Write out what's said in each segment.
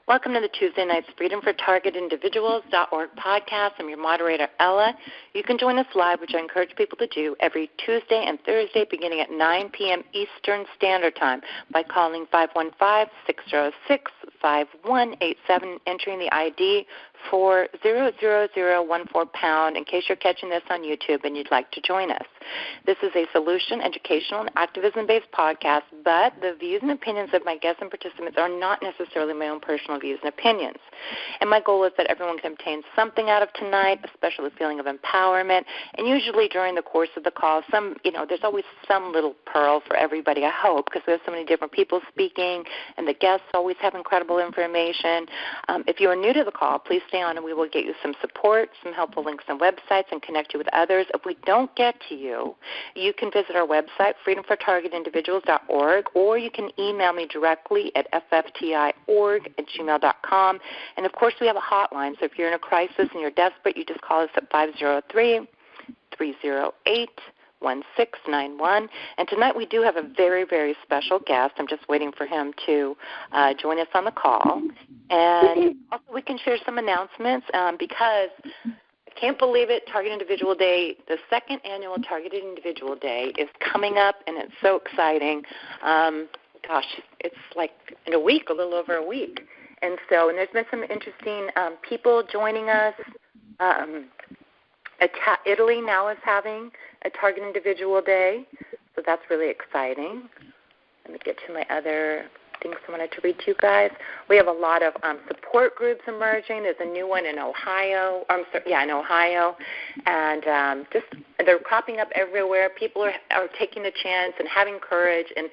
Welcome to the Tuesday Night's FreedomForTargetIndividuals.org podcast. I'm your moderator, Ella. You can join us live, which I encourage people to do, every Tuesday and Thursday beginning at 9 p.m. Eastern Standard Time by calling 515-606-5187, entering the ID 40014# in case you're catching this on YouTube and you'd like to join us. This is a solution, educational, and activism-based podcast, but the views and opinions of my guests and participants are not necessarily my own personal views and opinions. And my goal is that everyone can obtain something out of tonight, especially a feeling of empowerment. And usually during the course of the call, there's always some little pearl for everybody, I hope, because we have so many different people speaking, and the guests always have incredible information. If you are new to the call, please stay on and we will get you some support, some helpful links and websites, and connect you with others. If we don't get to you, you can visit our website, freedomfortargetindividuals.org, or you can email me directly at ffti.org@gmail.com. And, of course, we have a hotline, so if you're in a crisis and you're desperate, you just call us at 503-308-1691. And tonight we do have a very, very special guest. I'm just waiting for him to join us on the call. And also we can share some announcements because I can't believe it, Target Individual Day, the second annual Targeted Individual Day is coming up, and it's so exciting. It's like in a week, a little over a week. And there's been some interesting people joining us. Italy now is having a Target Individual Day, so that's really exciting. Let me get to my other things I wanted to read to you guys. We have a lot of support groups emerging. There's a new one in Ohio. And they're cropping up everywhere. People are taking a chance and having courage and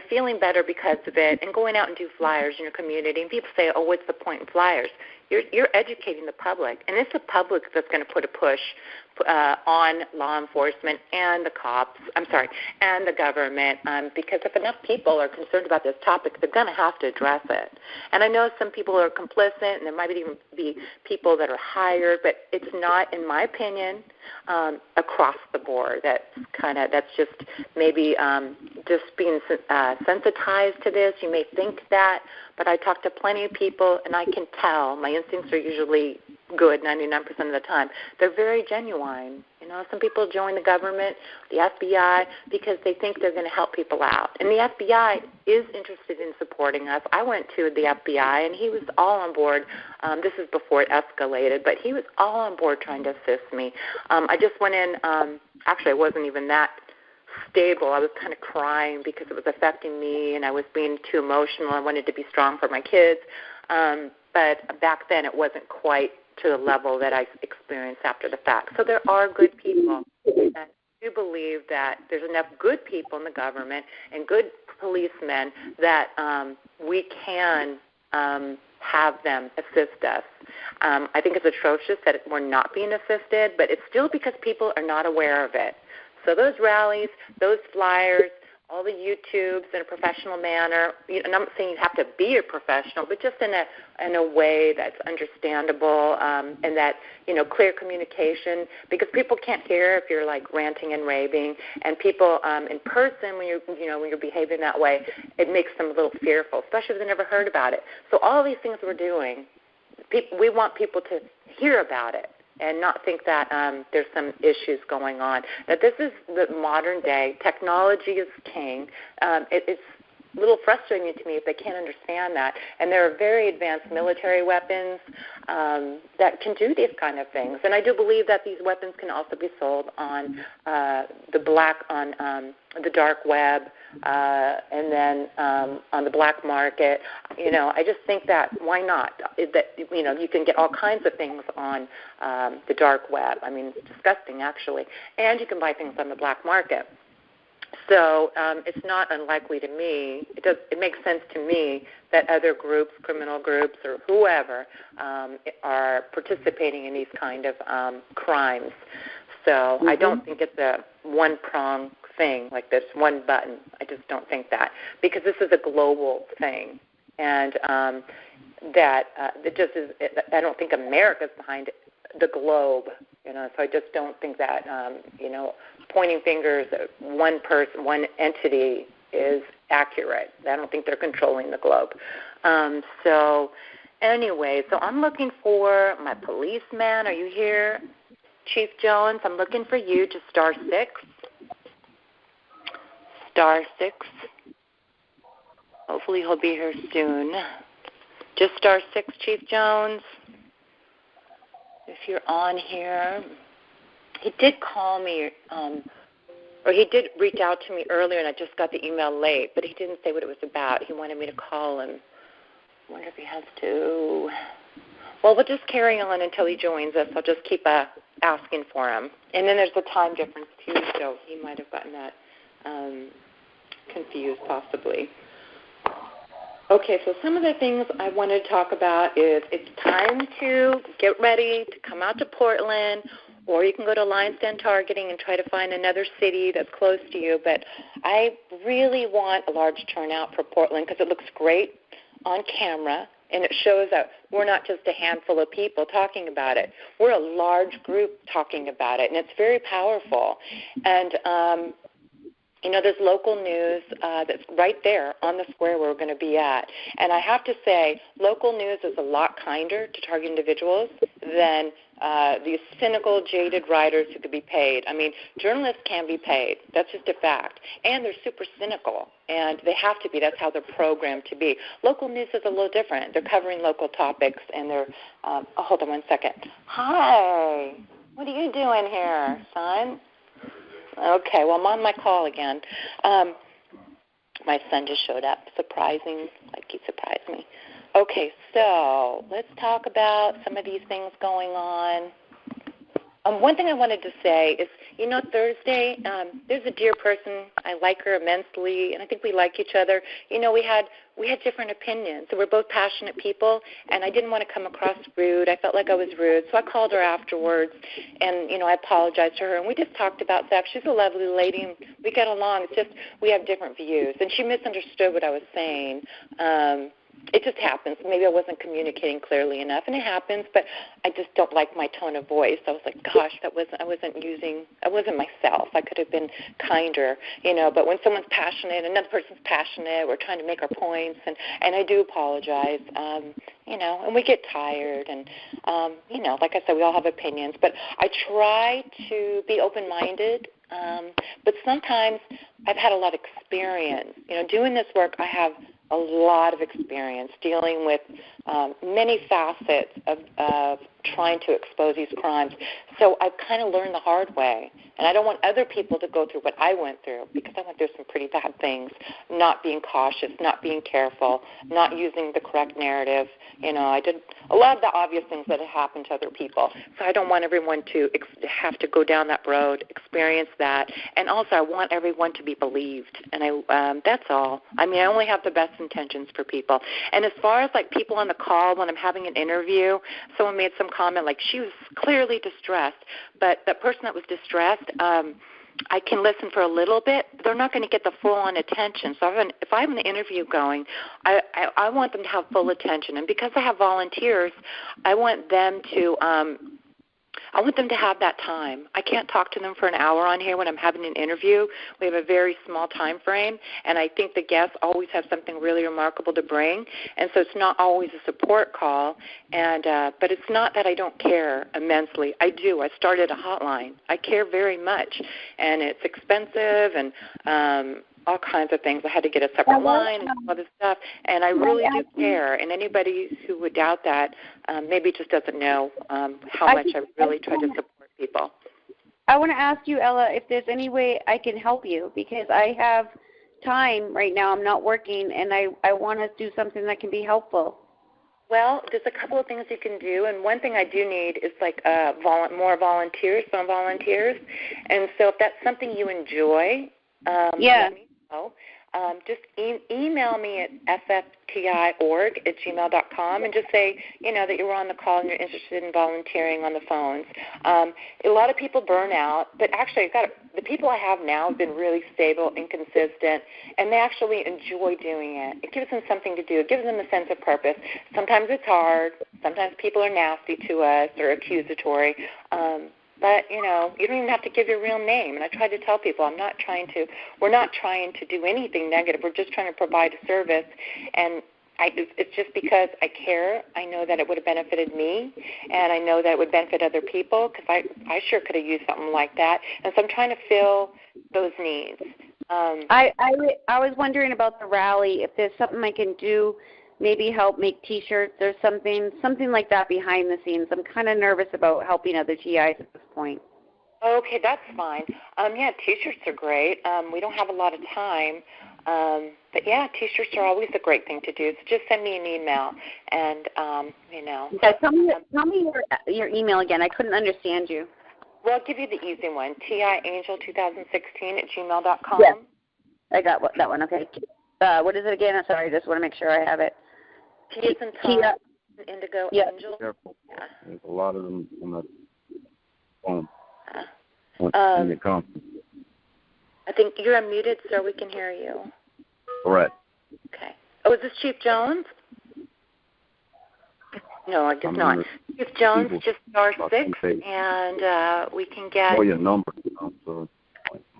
feeling better because of it, and going out and do flyers in your community. And people say, "Oh, what's the point in flyers?" You're educating the public, and it's the public that's going to put a push on law enforcement and the cops, and the government, because if enough people are concerned about this topic, they're going to have to address it. And I know some people are complicit, and there might even be people that are hired, but it's not, in my opinion, across the board. That's just maybe just being sensitized to this. You may think that, but I talk to plenty of people, and I can tell. My instincts are usually good 99% of the time. They're very genuine. Some people join the government, the FBI, because they think they're going to help people out. And the FBI is interested in supporting us. I went to the FBI, and he was all on board. This is before it escalated, but he was all on board trying to assist me. I just went in. Actually, I wasn't even that stable. I was kind of crying because it was affecting me, and I was being too emotional. I wanted to be strong for my kids. But back then it wasn't quite to the level that I experienced after the fact. So there are good people. And I do believe that there's enough good people in the government and good policemen that we can have them assist us. I think it's atrocious that we're not being assisted, but it's still because people are not aware of it. So those rallies, those flyers, all the YouTubes in a professional manner. And I'm not saying you have to be a professional, but just in a way that's understandable and that, clear communication, because people can't hear if you're like ranting and raving. And people in person, when you're behaving that way, it makes them a little fearful, especially if they've never heard about it. So all these things we're doing, we want people to hear about it and not think that there's some issues going on. That this is the modern day. Technology is king. It's a little frustrating to me if they can't understand that. And there are very advanced military weapons that can do these kind of things. And I do believe that these weapons can also be sold on the dark web, and then on the black market. I just think that why not? You can get all kinds of things on the dark web. I mean, it's disgusting, actually. And you can buy things on the black market. So it's not unlikely to me. It makes sense to me that other groups, criminal groups or whoever, are participating in these kind of crimes. So I don't think it's a one-prong thing like this, one button. I just don't think that, because this is a global thing. And that it just is. I don't think America's behind the globe. So I just don't think that pointing fingers at one person, one entity is accurate. I don't think they're controlling the globe. Anyway, so I'm looking for my policeman. Are you here, Chief Jones? I'm looking for you to star 6. Star 6. Hopefully he'll be here soon. Just star 6, Chief Jones. If you're on here. He did call me, or he did reach out to me earlier, and I just got the email late, but he didn't say what it was about. He wanted me to call him. I wonder if he has to. Well, we'll just carry on until he joins us. I'll just keep asking for him. And then there's the time difference, too, so he might have gotten that confused possibly. Okay, so some of the things I wanted to talk about is it's time to get ready to come out to Portland, or you can go to Line Stand Targeting and try to find another city that's close to you. But I really want a large turnout for Portland because it looks great on camera, and it shows that we're not just a handful of people talking about it. We're a large group talking about it, and it's very powerful. And there's local news that's right there on the square where we're going to be at. And I have to say, local news is a lot kinder to target individuals than these cynical, jaded writers who could be paid. I mean, journalists can be paid. That's just a fact. And they're super cynical, and they have to be. That's how they're programmed to be. Local news is a little different. They're covering local topics, and they're hold on one second. Hi. What are you doing here, son? Okay, well, I'm on my call again. My son just showed up, surprising, like he surprised me. Okay, so let's talk about some of these things going on. One thing I wanted to say is, Thursday, there's a dear person. I like her immensely, and I think we like each other. We had different opinions. So we're both passionate people, and I didn't want to come across rude. I felt like I was rude, so I called her afterwards, and, I apologized to her, and we just talked about sex. She's a lovely lady, and we get along. It's just we have different views, and she misunderstood what I was saying. It just happens. Maybe I wasn't communicating clearly enough, and it happens, but I just don't like my tone of voice. I was like, gosh, I wasn't myself. I could have been kinder, but when someone's passionate, another person's passionate, we're trying to make our points, and I do apologize, and we get tired, and, like I said, we all have opinions, but I try to be open-minded, but sometimes I've had a lot of experience. Doing this work, I have a lot of experience dealing with many facets of trying to expose these crimes. So I've kind of learned the hard way. And I don't want other people to go through what I went through, because I went through some pretty bad things, not being cautious, not being careful, not using the correct narrative. I did a lot of the obvious things that have happened to other people. So I don't want everyone to have to go down that road, experience that. And also I want everyone to be believed. And that's all. I mean, I only have the best intentions for people. And as far as, like, people on the call, when I'm having an interview, someone made some comment like she was clearly distressed. But that person that was distressed, I can listen for a little bit, but they're not going to get the full-on attention. So if I have an interview going, I want them to have full attention. And because I have volunteers, I want them to have that time. I can't talk to them for an hour on here when I'm having an interview. We have a very small time frame, and I think the guests always have something really remarkable to bring. And so it's not always a support call, but it's not that I don't care immensely. I do. I started a hotline. I care very much, and it's expensive and all kinds of things. I had to get a separate line and all this stuff, and I really do care. And anybody who would doubt that maybe just doesn't know how much I really try to support people. I want to ask you, Ella, if there's any way I can help you, because I have time right now. I'm not working, and I want to do something that can be helpful. Well, there's a couple of things you can do, and one thing I do need is more volunteers, some volunteers. And so if that's something you enjoy, let me know. Just email me at ffti.org@gmail.com and just say, that you were on the call and you're interested in volunteering on the phones. A lot of people burn out, but actually the people I have now have been really stable and consistent, and they actually enjoy doing it. It gives them something to do. It gives them a sense of purpose. Sometimes it's hard. Sometimes people are nasty to us or accusatory. But, you don't even have to give your real name. And I try to tell people we're not trying to do anything negative. We're just trying to provide a service. And it's just because I care. I know that it would have benefited me, and I know that it would benefit other people because I sure could have used something like that. And so I'm trying to fill those needs. I was wondering about the rally, if there's something I can do, maybe help make T-shirts or something like that behind the scenes. I'm kind of nervous about helping other GIs at this point. Okay, that's fine. Yeah, T-shirts are great. We don't have a lot of time, but yeah, T-shirts are always a great thing to do. So just send me an email, and Yeah, tell me your email again. I couldn't understand you. Well, I'll give you the easy one: tiangel2016@gmail.com. Yeah, I got that one. Okay. What is it again? I'm sorry. I just want to make sure I have it. T is in Tom, Indigo Angel. Careful. Yeah. There's a lot of them on the phone. I think you're unmuted, sir. We can hear you. Correct. Okay. Oh, is this Chief Jones? No, I guess not. Chief Jones, just star 6, and we can get... Oh, your number. So.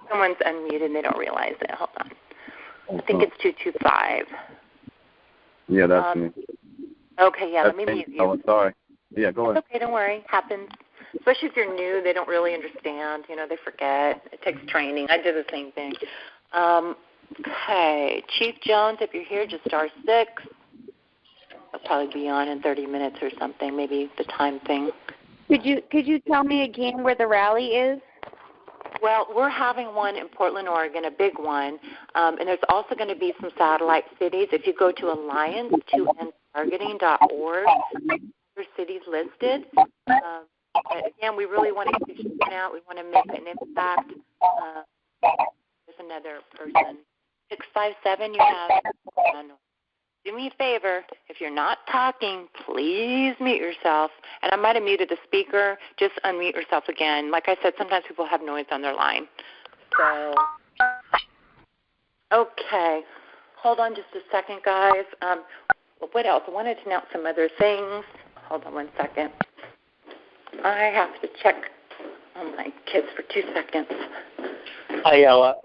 Someone's unmuted and they don't realize it. Hold on. I think it's 225. Yeah, that's me. Okay, yeah, let me mute you. Oh, sorry. Yeah, go ahead. It's okay, don't worry. Happens. Especially if you're new, they don't really understand. They forget. It takes training. I did the same thing. Okay, Chief Jones, if you're here, just star 6. I'll probably be on in 30 minutes or something, maybe the time thing. Could you tell me again where the rally is? Well, we're having one in Portland, Oregon, a big one, and there's also going to be some satellite cities. If you go to alliance2endtargeting.org, there's cities listed. Again, we really want to get the out. We want to make an impact. There's another person. 657, you have. Do me a favor. If you're not talking, please mute yourself. And I might have muted the speaker. Just unmute yourself again. Like I said, sometimes people have noise on their line. So, okay. Hold on just a second, guys. What else? I wanted to announce some other things. Hold on one second. I have to check on my kids for 2 seconds. Hi, Ella.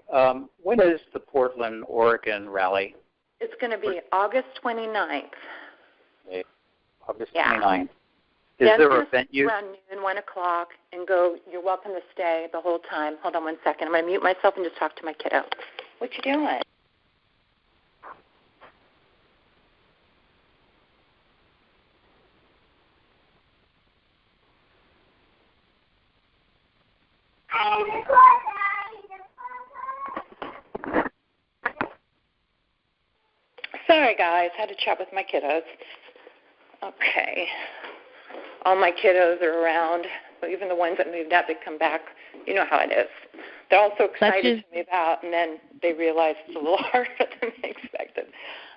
When is the Portland, Oregon rally? It's going to be August 29th. Okay. August 29th. Is Yeah, there a venue? Around noon, 1 o'clock, and go. You're welcome to stay the whole time. Hold on one second. I'm going to mute myself and just talk to my kiddo. What you doing? Sorry, guys. Had to chat with my kiddos. Okay. All my kiddos are around. So even the ones that moved out, they come back. You know how it is. They're all so excited to move out, and then they realize it's a little harder than they expected.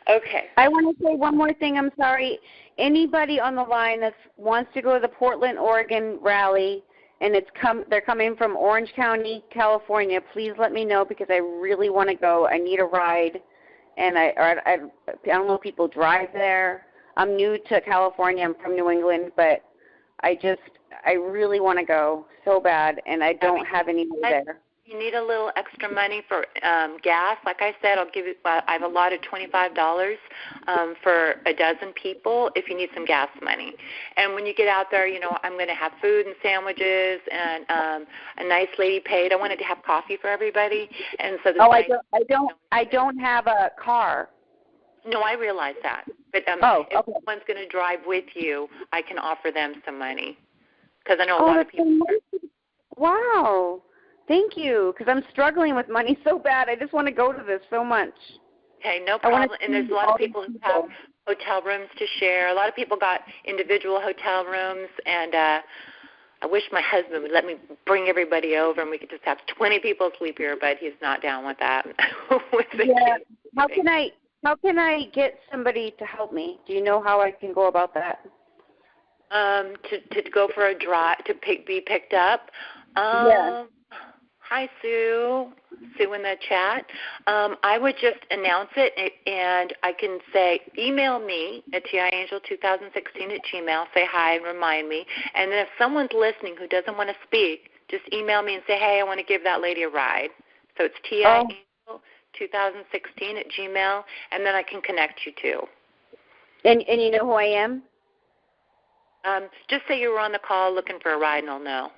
Okay. I want to say one more thing. I'm sorry. Anybody on the line that wants to go to the Portland, Oregon rally, and they're coming from Orange County, California, please let me know because I really want to go. I need a ride, and I don't know if people drive there. I'm new to California. I'm from New England, but I really want to go so bad, and I don't have any money there. You need a little extra money for gas. Like I said, I'll give you. I've allotted $25 for a dozen people if you need some gas money. And when you get out there, I'm going to have food and sandwiches and a nice lady paid. I wanted to have coffee for everybody, and so. I don't have a car. No, I realize that. But if someone's going to drive with you, I can offer them some money because I know a lot of people. Wow. Thank you, because I'm struggling with money so bad. I just want to go to this so much. Okay, no problem. And there's a lot of people who have hotel rooms to share. A lot of people got individual hotel rooms, and I wish my husband would let me bring everybody over and we could just have 20 people sleep here, but he's not down with that. Yeah. How can I get somebody to help me? Do you know how I can go about that? To go for a drive, to be picked up? Yeah. Hi, Sue. Sue in the chat. I would just announce it, and I can say, email me at tiangel2016@gmail. Say hi and remind me. And then if someone's listening who doesn't want to speak, just email me and say, hey, I want to give that lady a ride. So it's tiangel2016@gmail, and then I can connect you to. And you know who I am? Just say you were on the call looking for a ride, and I'll know.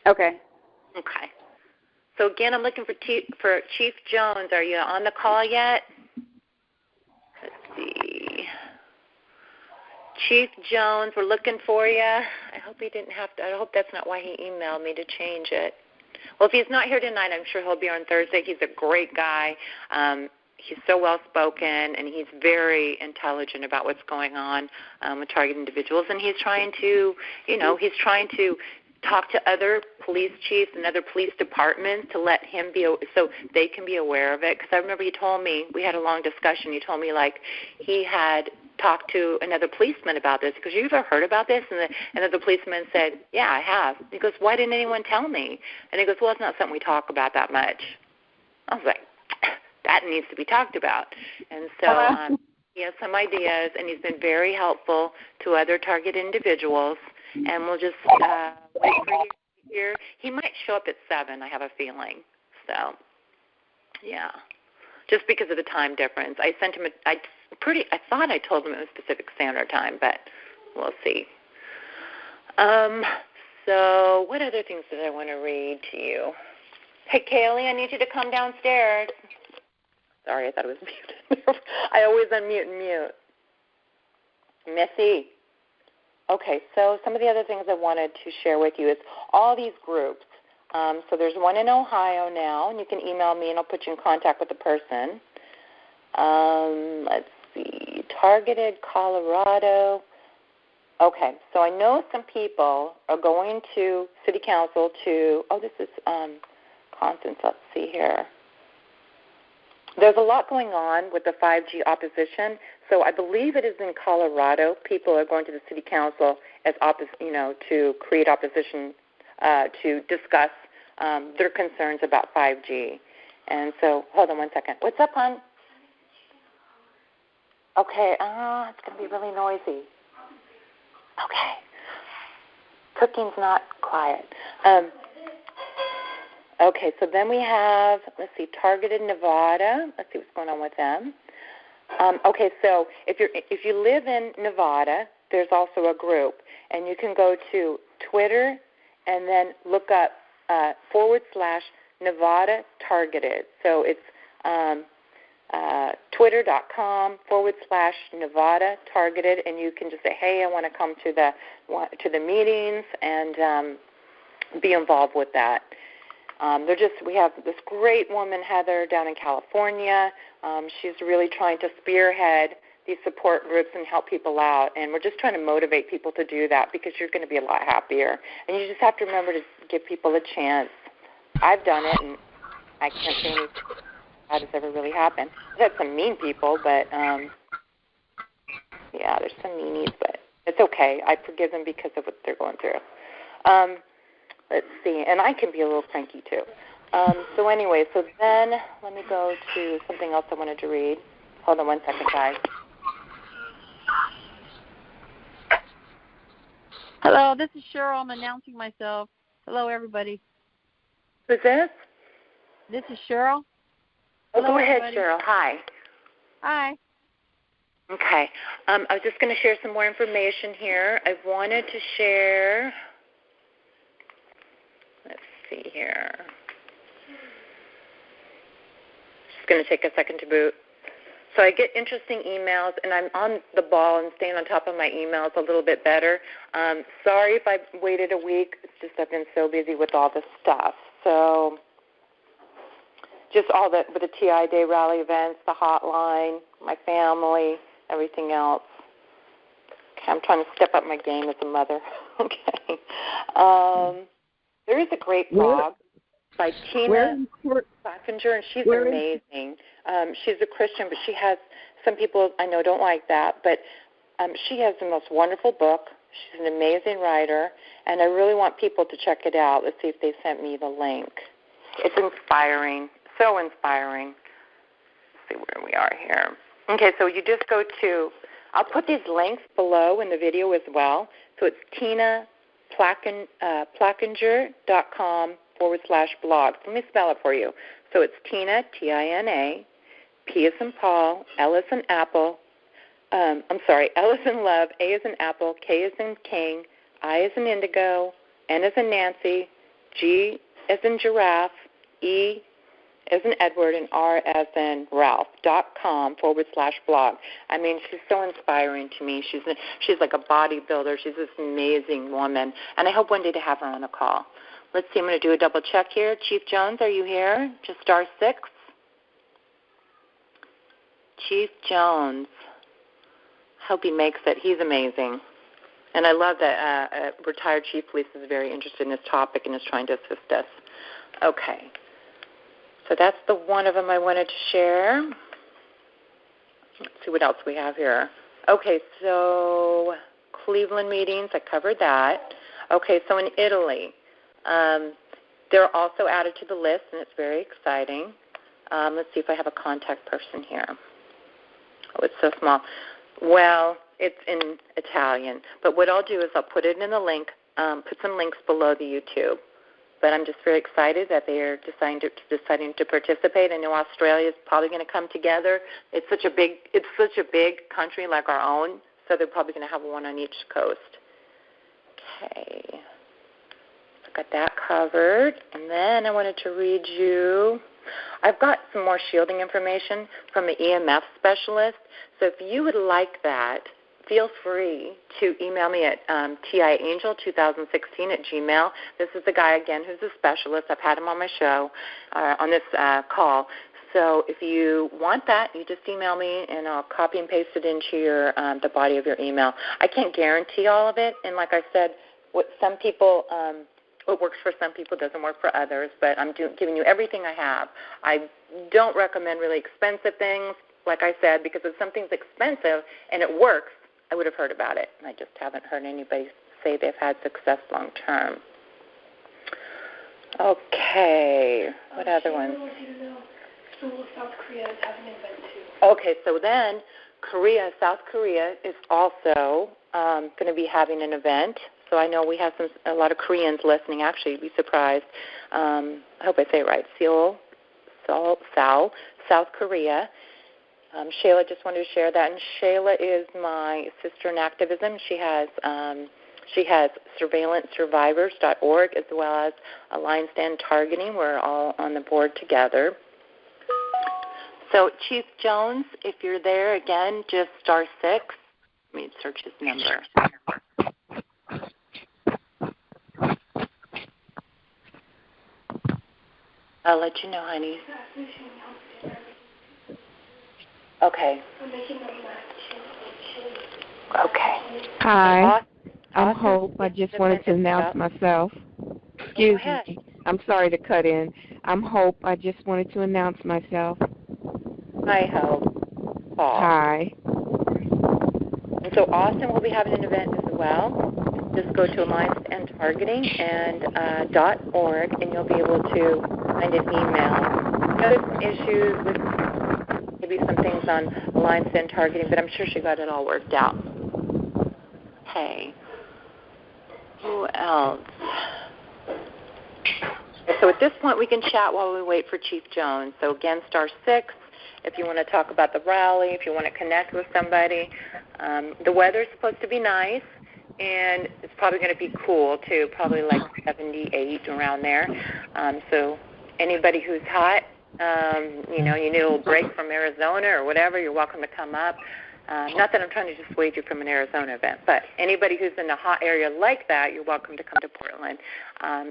Okay. Okay. So, again, I'm looking for Chief Jones. Are you on the call yet? Let's see. Chief Jones, we're looking for you. I hope he didn't have to. I hope that's not why he emailed me to change it. Well, if he's not here tonight, I'm sure he'll be on Thursday. He's a great guy. He's so well-spoken, and he's very intelligent about what's going on with target individuals. And he's trying to, talk to other police chiefs and other police departments to let him be, so they can be aware of it. Because I remember he told me, we had a long discussion, he told me, like, he had talked to another policeman about this. Because you ever heard about this? And the policeman said, yeah, I have. He goes, why didn't anyone tell me? And he goes, well, it's not something we talk about that much. I was like, that needs to be talked about. And so he has some ideas, and he's been very helpful to other target individuals. And we'll just wait for you here. He might show up at 7, I have a feeling. So, yeah, just because of the time difference. I sent him I thought I told him it was Pacific Standard Time, but we'll see. So what other things did I want to read to you? Hey, Kaylee, I need you to come downstairs. Sorry, I thought it was muted. I always unmute and mute. Missy. Okay, so some of the other things I wanted to share with you is all these groups. So there's one in Ohio now, and you can email me, and I'll put you in contact with the person. Let's see, Targeted Colorado. Okay, so I know some people are going to City Council to, this is Constance, let's see here. There's a lot going on with the 5G opposition, so I believe it is in Colorado. People are going to the City Council as to create opposition, to discuss their concerns about 5G. And so, hold on one second. What's up, hon? Okay, it's going to be really noisy. Okay. Cooking's not quiet. Okay, so then we have, let's see, Targeted Nevada. Let's see what's going on with them. Okay, so if you live in Nevada, there's also a group, and you can go to Twitter and then look up /Nevada Targeted. So it's twitter.com/Nevada Targeted, and you can just say, hey, I want to come to the meetings and be involved with that. We have this great woman, Heather, down in California. She's really trying to spearhead these support groups and help people out. And we're just trying to motivate people to do that because you're going to be a lot happier. And you just have to remember to give people a chance. I've done it, and I can't say anything that has ever really happened. I've had some mean people, but, yeah, there's some meanies, but it's okay. I forgive them because of what they're going through. Let's see, and I can be a little cranky too. So anyway, so then let me go to something else I wanted to read. Hold on one second, guys. Hello, this is Cheryl. I'm announcing myself. Hello, everybody. Who's this? This is Cheryl. Hello, go ahead, everybody. Cheryl. Hi. Hi. Okay. I was just going to share some more information here. I wanted to share... Let's see here. Just going to take a second to boot. So I get interesting emails, and I'm on the ball and staying on top of my emails a little bit better. Sorry if I waited a week. It's just I've been so busy with all this stuff. So just all that with the TI Day rally events, the hotline, my family, everything else. Okay, I'm trying to step up my game as a mother. Okay. There is a great blog by Tina Clappinger, and she's amazing. She's a Christian, but she has some people I know don't like that, but she has the most wonderful book. She's an amazing writer, and I really want people to check it out. Let's see if they sent me the link. It's inspiring, so inspiring. Let's see where we are here. Okay, so you just go to, I'll put these links below in the video as well. So it's TinaPlackinger.com/blog. Let me spell it for you. So it's Tina, Tina, P as in Paul, L as in Apple, I'm sorry, L as in love, A as in apple, K as in king, I as in indigo, N as in Nancy, G as in giraffe, E as in Edward, and R as in Ralph.com/blog. I mean, she's so inspiring to me. She's like a bodybuilder. She's this amazing woman, and I hope one day to have her on a call. Let's see, I'm going to do a double check here. Chief Jones, are you here? Just *6. Chief Jones. Hope he makes it. He's amazing. And I love that retired Chief Police is very interested in this topic and is trying to assist us. Okay. So that's the one of them I wanted to share. Let's see what else we have here. Okay, so Cleveland meetings, I covered that. Okay, so in Italy, they're also added to the list, and it's very exciting. Let's see if I have a contact person here. Oh, it's so small. Well, it's in Italian. But what I'll do is I'll put it in the link, put some links below the YouTube. But I'm just very excited that they are deciding to participate. I know Australia is probably going to come together. It's such a big country like our own, so they're probably going to have one on each coast. Okay, so got that covered. And then I wanted to read you. I've got some more shielding information from an EMF specialist. So if you would like that, feel free to email me at tiangel2016@gmail. This is the guy, again, who's a specialist. I've had him on my show, on this call. So if you want that, you just email me, and I'll copy and paste it into your the body of your email. I can't guarantee all of it, and like I said, what works for some people doesn't work for others, but I'm giving you everything I have. I don't recommend really expensive things, like I said, because if something's expensive and it works, I would have heard about it. I just haven't heard anybody say they've had success long term. Okay, what other ones? South Korea is having an event too. Okay, so then South Korea is also going to be having an event. So I know we have a lot of Koreans listening. Actually, you'd be surprised. I hope I say it right. Seoul, South Korea. Shayla just wanted to share that, and Shayla is my sister in activism. She has surveillancesurvivors.org as well as Alliance to End Targeting. We're all on the board together. So Chief Jones, if you're there, again, just *6. Let me search his number. I'll let you know, honey. Okay. Okay. Hi, I'm Hope. I just wanted to announce myself. Excuse me. I'm sorry to cut in. I'm Hope. I just wanted to announce myself. Hi, Hope. Paul. Hi. And so Austin will be having an event as well. Just go to Alliance to End Targeting and .org, and you'll be able to find an email. There's some issues with maybe some things on Alliance to End Targeting, but I'm sure she got it all worked out. Okay. Who else? So at this point, we can chat while we wait for Chief Jones. So again, *6. If you want to talk about the rally, if you want to connect with somebody. The weather's supposed to be nice, and it's probably going to be cool too, probably like 78 around there. So anybody who's hot, you need a little break from Arizona or whatever, you're welcome to come up. Not that I'm trying to dissuade you from an Arizona event, but anybody who's in a hot area like that, you're welcome to come to Portland.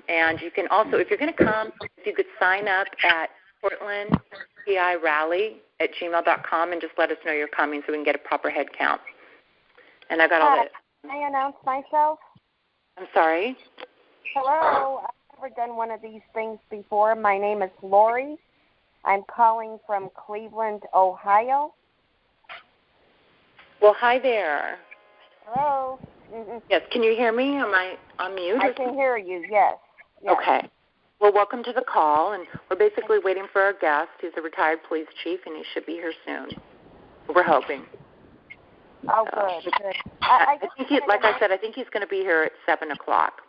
And you can also, if you're going to come, if you could sign up at PortlandPIRally@gmail.com and just let us know you're coming so we can get a proper head count. And I got all that. Can I announce myself? I'm sorry? Hello. I've never done one of these things before. My name is Lori. I'm calling from Cleveland, Ohio. Well, hi there. Hello. Mm-hmm. Yes, can you hear me? Am I on mute? I can hear you, yes. Okay. Well, welcome to the call, and we're basically waiting for our guest. He's a retired police chief, and he should be here soon. We're hoping. Oh, good, good. I think like I said, I think he's going to be here at 7 o'clock.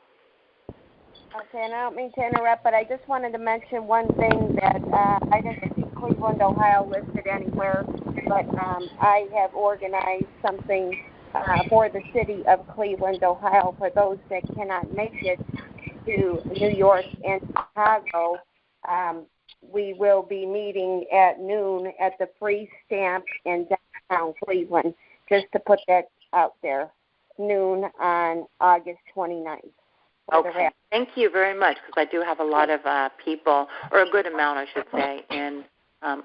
Okay, and I don't mean to interrupt, but I just wanted to mention one thing that I didn't see Cleveland, Ohio listed anywhere, but I have organized something for the city of Cleveland, Ohio, for those that cannot make it to New York and Chicago. We will be meeting at noon at the Free Stamp in downtown Cleveland, just to put that out there, noon on August 29th. Okay. Thank you very much, because I do have a lot of people, or a good amount, I should say, in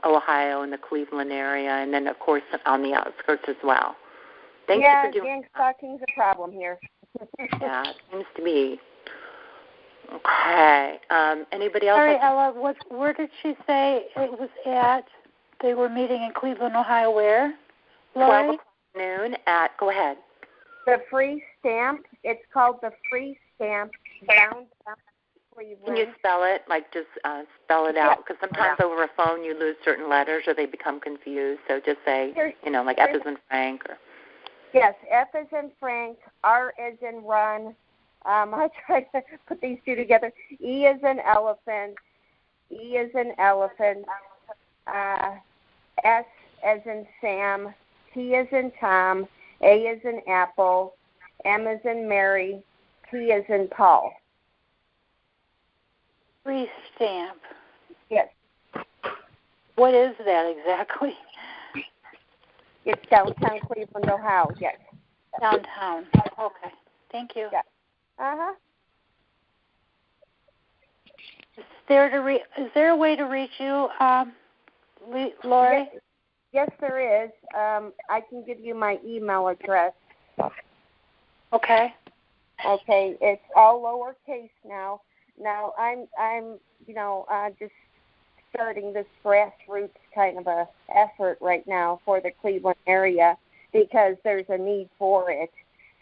Ohio and the Cleveland area, and then, of course, on the outskirts as well. Thank you for doing gang stalking's a problem here. Yeah, it seems to be. Okay. Anybody else? Sorry, Ella, where did she say it was at? They were meeting in Cleveland, Ohio, where? 12 o'clock noon at, go ahead. The Free Stamp, it's called the Free Stamp downtown Cleveland. Can you spell it? Like, just spell it out? Because sometimes over a phone you lose certain letters or they become confused. So just say, like F as in Frank. Or... Yes, F as in Frank, R as in Run. I'll try to put these two together. E as in Elephant, E as in Elephant, S as in Sam, T as in Tom, A as in Apple, M as in Mary, P as in Paul. Free Stamp. Yes. What is that exactly? It's downtown Cleveland, Ohio, yes. Downtown. Okay. Thank you. Yes. Uh-huh. Is there a way to reach you, Lori? Yes, there is. I can give you my email address. Okay. Okay, it's all lowercase now. Now I'm just starting this grassroots kind of a effort right now for the Cleveland area because there's a need for it.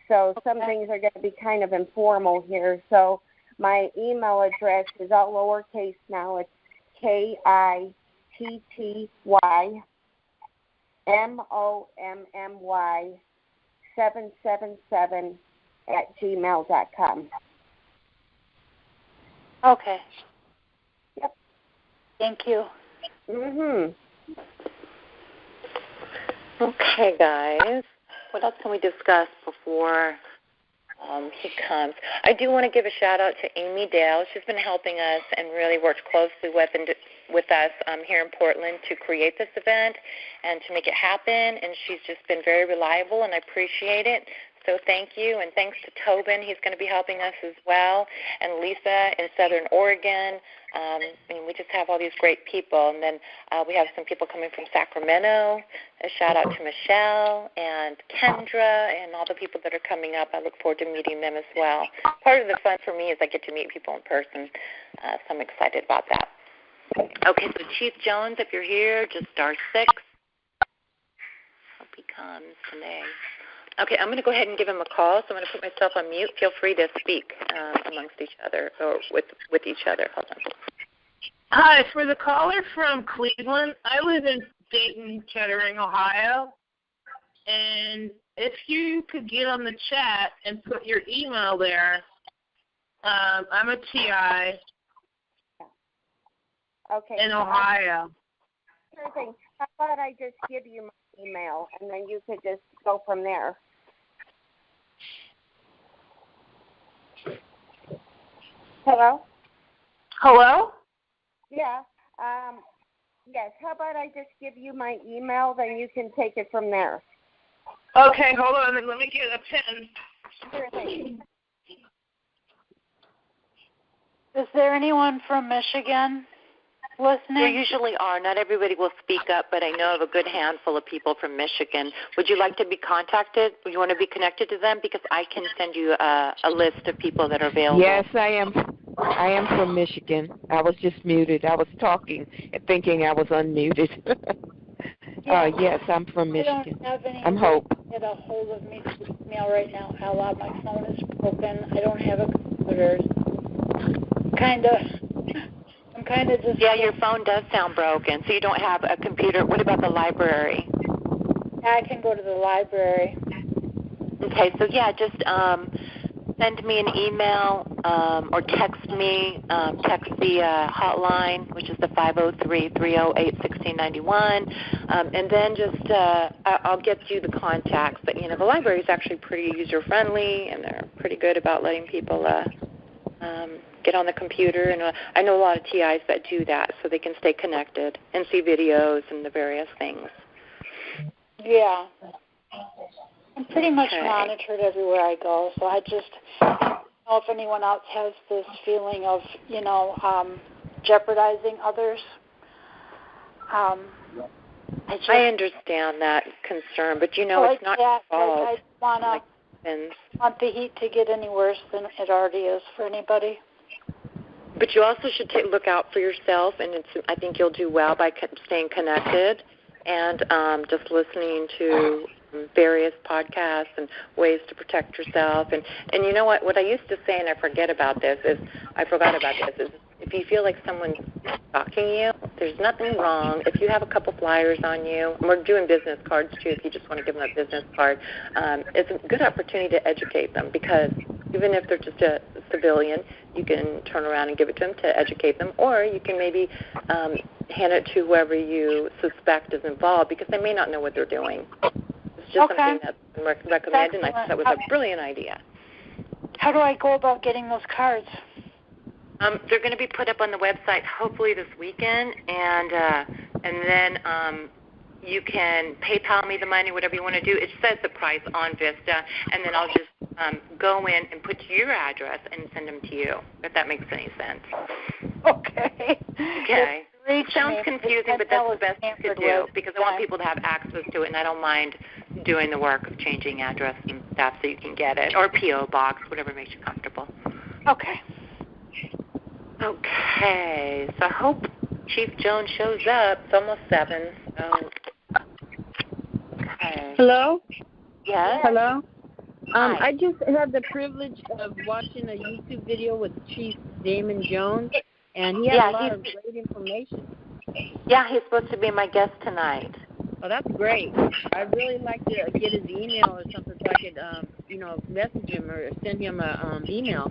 So some things are going to be kind of informal here. So my email address is all lowercase now. It's KITTYMOMMY777@gmail.com. Okay. Yep. Thank you. Okay, guys. What else can we discuss before he comes? I do want to give a shout-out to Amy Dale. She's been helping us and really worked closely with us here in Portland to create this event and to make it happen, and she's just been very reliable, and I appreciate it. So thank you, and thanks to Tobin. He's going to be helping us as well, and Lisa in Southern Oregon. And we just have all these great people. And then we have some people coming from Sacramento. A shout-out to Michelle and Kendra and all the people that are coming up. I look forward to meeting them as well. Part of the fun for me is I get to meet people in person, so I'm excited about that. Okay, so Chief Jones, if you're here, just *6. Hope he comes today. Okay, I'm going to go ahead and give him a call, so I'm going to put myself on mute. Feel free to speak amongst each other or with each other. Hold on. Hi, for the caller from Cleveland, I live in Dayton, Kettering, Ohio, and if you could get on the chat and put your email there, I'm a TI in Ohio. Sure thing. How about I just give you my email, and then you could just go from there. Hello? Hello? Yeah. Yes. How about I just give you my email, then you can take it from there. Okay, hold on. Let me get a pen. Sure thing. Is there anyone from Michigan listening? There usually are. Not everybody will speak up, but I know of a good handful of people from Michigan. Would you like to be contacted? Would you want to be connected to them? Because I can send you a list of people that are available. Yes, I am. I am from Michigan. I was just muted. I was talking and thinking I was unmuted. Yes, I'm from Michigan. I don't have any I'm Hope. Get a hold of me through email right now. Ella, my phone is broken. I don't have a computer. I'm kind of just... Yeah, your phone does sound broken, so you don't have a computer. What about the library? I can go to the library. Okay, so yeah, just send me an email or text me. Text the hotline, which is the 503-308-1691, and then just I'll get you the contacts. But the library is actually pretty user friendly, and they're pretty good about letting people get on the computer. And I know a lot of TIs that do that, so they can stay connected and see videos and the various things. Yeah. I'm pretty much monitored everywhere I go, so I just don't know if anyone else has this feeling of, jeopardizing others. I understand that concern, but it's not your fault. I don't want the heat to get any worse than it already is for anybody. But you also should look out for yourself, and I think you'll do well by staying connected and just listening to various podcasts and ways to protect yourself. And you know what I used to say, and I forgot about this, is if you feel like someone's stalking you, there's nothing wrong. If you have a couple flyers on you, and we're doing business cards too, if you just want to give them a business card, it's a good opportunity to educate them, because even if they're just a civilian, you can turn around and give it to them to educate them, or you can maybe hand it to whoever you suspect is involved, because they may not know what they're doing. It's just something that's been recommended, and I thought that was a brilliant idea. How do I go about getting those cards? They're going to be put up on the website hopefully this weekend, and then you can PayPal me the money, whatever you want to do. It says the price on Vista, and then I'll just go in and put your address and send them to you, if that makes any sense. Okay. Okay. It sounds confusing, but that's the best you could do, because I want people to have access to it, and I don't mind doing the work of changing address and stuff so you can get it, or P.O. box, whatever makes you comfortable. Okay. Okay, so I hope Chief Jones shows up. It's almost 7. So. Okay. Hello? Yes? Hello? I just had the privilege of watching a YouTube video with Chief Damon Jones, and he had a lot of great information. Yeah, he's supposed to be my guest tonight. Oh, that's great. I'd really like to get his email or something so I could, message him or send him an email.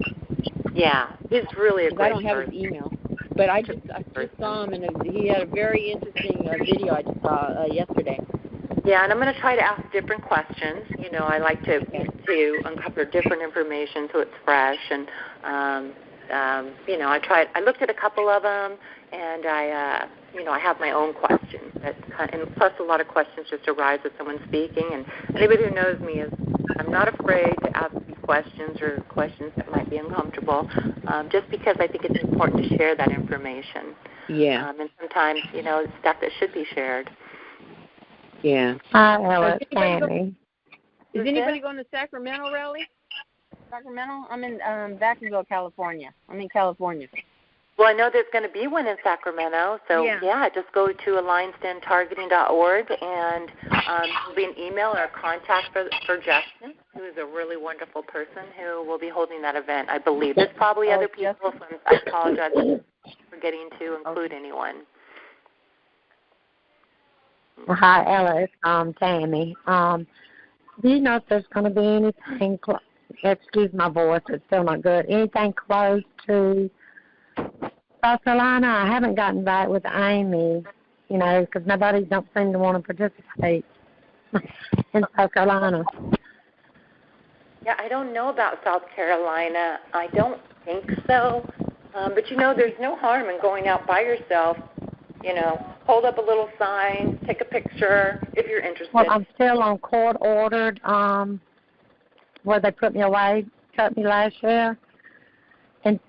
Yeah, he's really a great person. I don't have his email, but I just saw him, and he had a very interesting video I just saw yesterday. Yeah, and I'm going to try to ask different questions. I like to uncover different information so it's fresh, and I looked at a couple of them, and I have my own questions. And plus a lot of questions just arise as someone's speaking, and anybody who knows me is I'm not afraid to ask these questions or questions that might be uncomfortable, just because I think it's important to share that information. Yeah. And sometimes, it's stuff that should be shared. Yeah. Hi, Ella. Tammy. Is anybody going to Sacramento rally? Sacramento? I'm in Vacaville, California. I'm in California. Well, I know there's going to be one in Sacramento, so just go to alliancedandtargeting.org, and there'll be an email or a contact for Justin, who is a really wonderful person who will be holding that event, I believe. There's probably other people, so I apologize for forgetting to include anyone. Hi, Ella. It's Tammy. Do you know if there's going to be anything, excuse my voice, it's still not good, anything close to South Carolina? I haven't gotten back with Amy, because nobody don't seem to want to participate in South Carolina. Yeah, I don't know about South Carolina. I don't think so. But, there's no harm in going out by yourself. Hold up a little sign, take a picture if you're interested. Well, I'm still on court-ordered where they put me away, cut me last year. And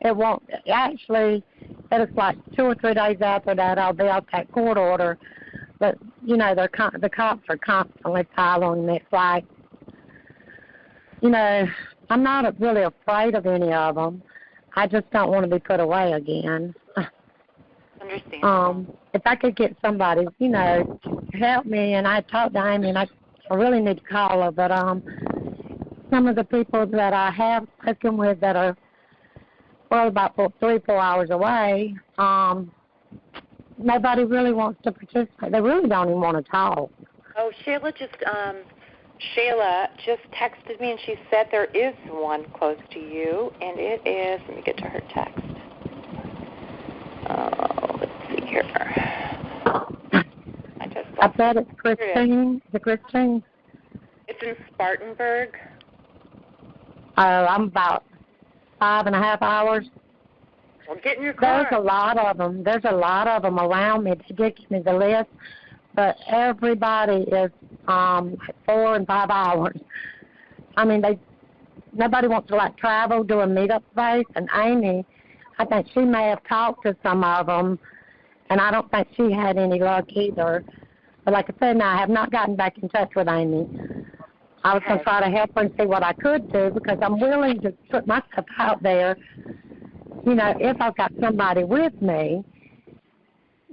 it won't, actually, it's like 2 or 3 days after that I'll be off that court order. But, the cops are constantly following me. It's like, I'm not really afraid of any of them. I just don't want to be put away again. Understand. If I could get somebody, to help me, and I talked to Amy, and I really need to call her, but some of the people that I have spoken with that are about 3-4 hours away, nobody really wants to participate. They really don't even want to talk. Oh, Sheila just Shayla just texted me, and she said there is one close to you, and it is, let me get to her text. Let's see here. I bet it's Christine. Is it Christine? It's in Spartanburg. Oh, I'm about 5.5 hours. Well, get in your car. There's a lot of them. There's a lot of them around me. They did give me the list, but everybody is 4 and 5 hours. I mean, nobody wants to like travel, do a meetup place. And Amy, I think she may have talked to some of them, and I don't think she had any luck either. But like I said, no, I have not gotten back in touch with Amy. I was going to try to help her and see what I could do because I'm willing to put myself out there. You know, if I've got somebody with me,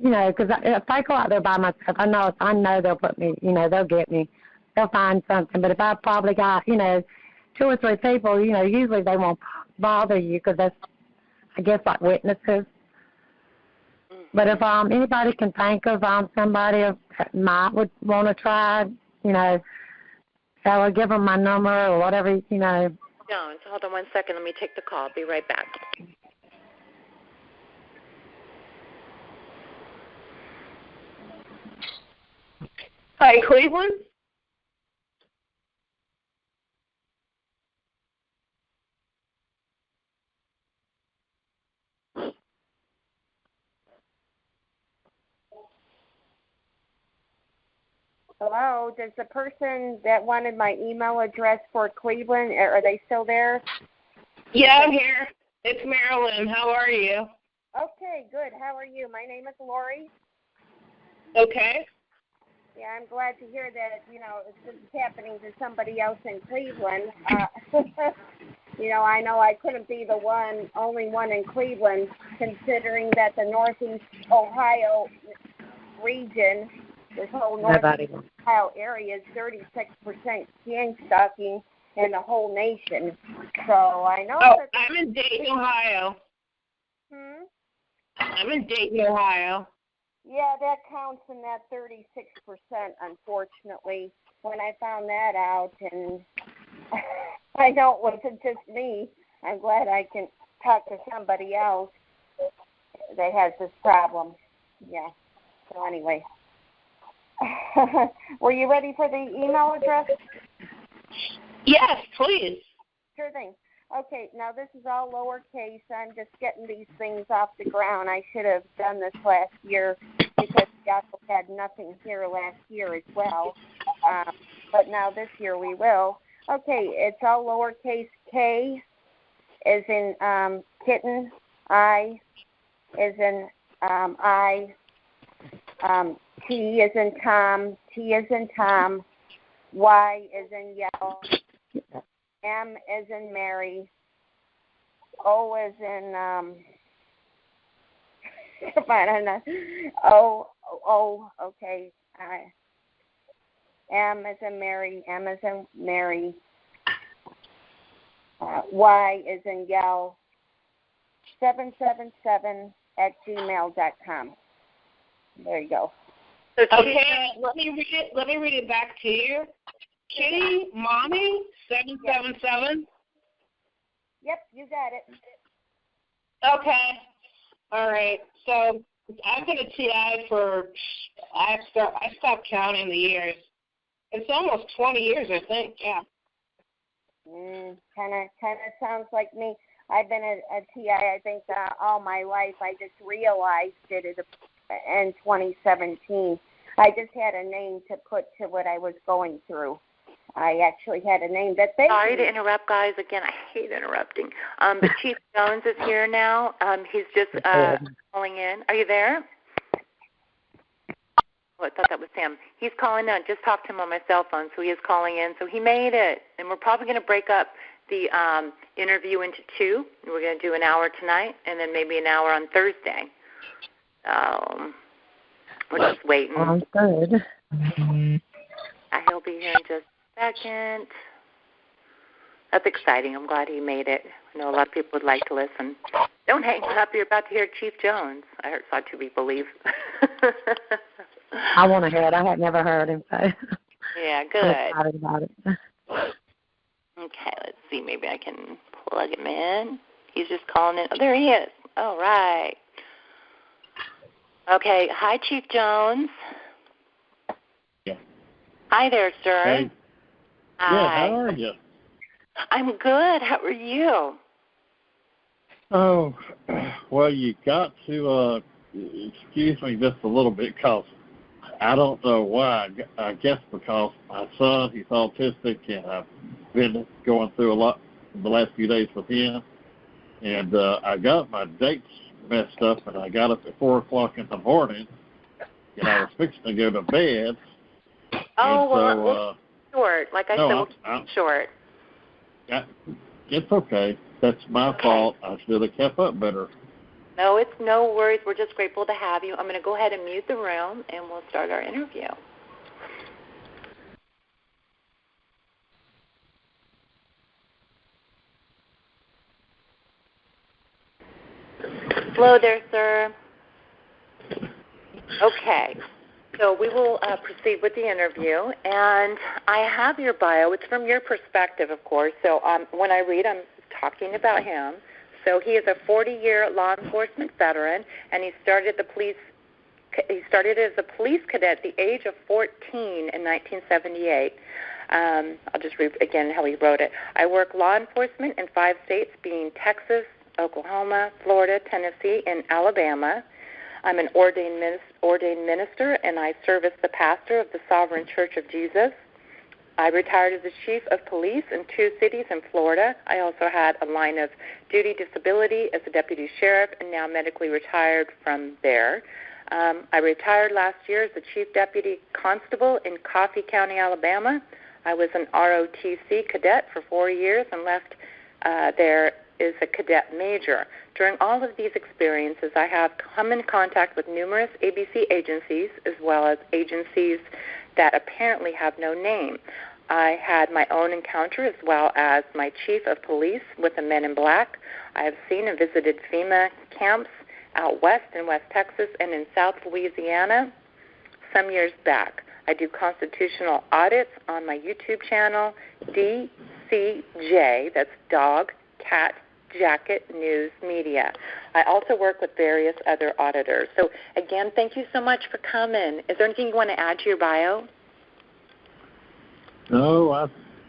you know, because if I go out there by myself, I know they'll put me, you know, they'll get me. They'll find something. But if I've probably got, you know, 2 or 3 people, you know, usually they won't bother you because that's, I guess, like witnesses. But if anybody can think of somebody that might would want to try, you know, I will give them my number or whatever, you know. Jones, hold on 1 second. Let me take the call. I'll be right back. Hi, Cleveland. Hello, does the person that wanted my email address for Cleveland, are they still there? Yeah, I'm here. It's Marilyn. How are you? Okay, good. How are you? My name is Lori. Okay. Yeah, I'm glad to hear that, you know, this is happening to somebody else in Cleveland. You know I couldn't be the only one in Cleveland, considering that the Northeast Ohio region, this whole Northeast Ohio area is 36% gang stalking in the whole nation. So I know that... I'm in Dayton, Ohio. I'm in Dayton, Ohio. Yeah, that counts in that 36%, unfortunately. When I found that out, and I know it wasn't just me, I'm glad I can talk to somebody else that has this problem. Yeah. So anyway. Were you ready for the email address? Yes, please. Sure thing. Okay, now this is all lowercase. I'm just getting these things off the ground. I should have done this last year because Gospel had nothing here last year as well. But now this year we will. Okay, it's all lowercase. K is in kitten. I is in I. T is in Tom. T is in Tom. Y is in yellow. M is in Mary. O is in I don't know. O. Okay. M is in Mary. M is in Mary. Y is in yell. 777@gmail.com. There you go. Okay, let me read it back to you. Kitty Mommy 777. Yep, you got it. Okay. All right. So I've been a TI I stopped counting the years. It's almost 20 years, I think. Yeah. Kind of sounds like me. I've been a TI, I think, all my life. I just realized it in 2017. I just had a name to put to what I was going through. I actually had a name that they... Sorry to interrupt, guys. Again, I hate interrupting. But Chief Jones is here now. He's just calling in. Are you there? Oh, I thought that was Sam. He's calling in. Just talked to him on my cell phone, so he is calling in. So he made it. And we're probably going to break up the interview into 2. We're going to do an hour tonight and then maybe an hour on Thursday. We're just waiting. Sounds good. He'll be here in just a second. That's exciting. I'm glad he made it. I know a lot of people would like to listen. Don't hang up. You're about to hear Chief Jones. I saw 2 people leave. I want to hear it. I had never heard him. So. Yeah, good. I'm excited about it. Okay, let's see. Maybe I can plug him in. He's just calling in. Oh, there he is. All right. Okay. Hi, Chief Jones. Yeah. Hi there, sir. Hey. Hi. Yeah, how are you? I'm good. How are you? Oh, well, you got to excuse me just a little bit because I don't know why. I guess because my son, he's autistic, and I've been going through a lot the last few days with him. And I got my dates messed up, and I got up at 4 o'clock in the morning, and I was fixing to go to bed. Oh, and well, short. Like I said, we'll keep it short. Yeah, it's okay. That's my fault. I should have kept up better. No, it's no worries. We're just grateful to have you. I'm going to go ahead and mute the room, and we'll start our interview. Hello there, sir. Okay. So we will proceed with the interview, and I have your bio. It's from your perspective, of course. So when I read, I'm talking about him. So he is a 40-year law enforcement veteran, and he started as a police cadet at the age of 14 in 1978. I'll just read again how he wrote it. I work law enforcement in 5 states, being Texas, Oklahoma, Florida, Tennessee, and Alabama. I'm an ordained minister, and I serve as the pastor of the Sovereign Church of Jesus. I retired as the chief of police in 2 cities in Florida. I also had a line of duty disability as a deputy sheriff and now medically retired from there. I retired last year as the chief deputy constable in Coffee County, Alabama. I was an ROTC cadet for 4 years and left there as a cadet major. During all of these experiences, I have come in contact with numerous ABC agencies as well as agencies that apparently have no name. I had my own encounter as well as my chief of police with the Men in Black. I have seen and visited FEMA camps out west in West Texas and in South Louisiana some years back. I do constitutional audits on my YouTube channel, DCJ, that's Dog, Cat, Jacket News Media. I also work with various other auditors. So, again, thank you so much for coming. Is there anything you want to add to your bio? No,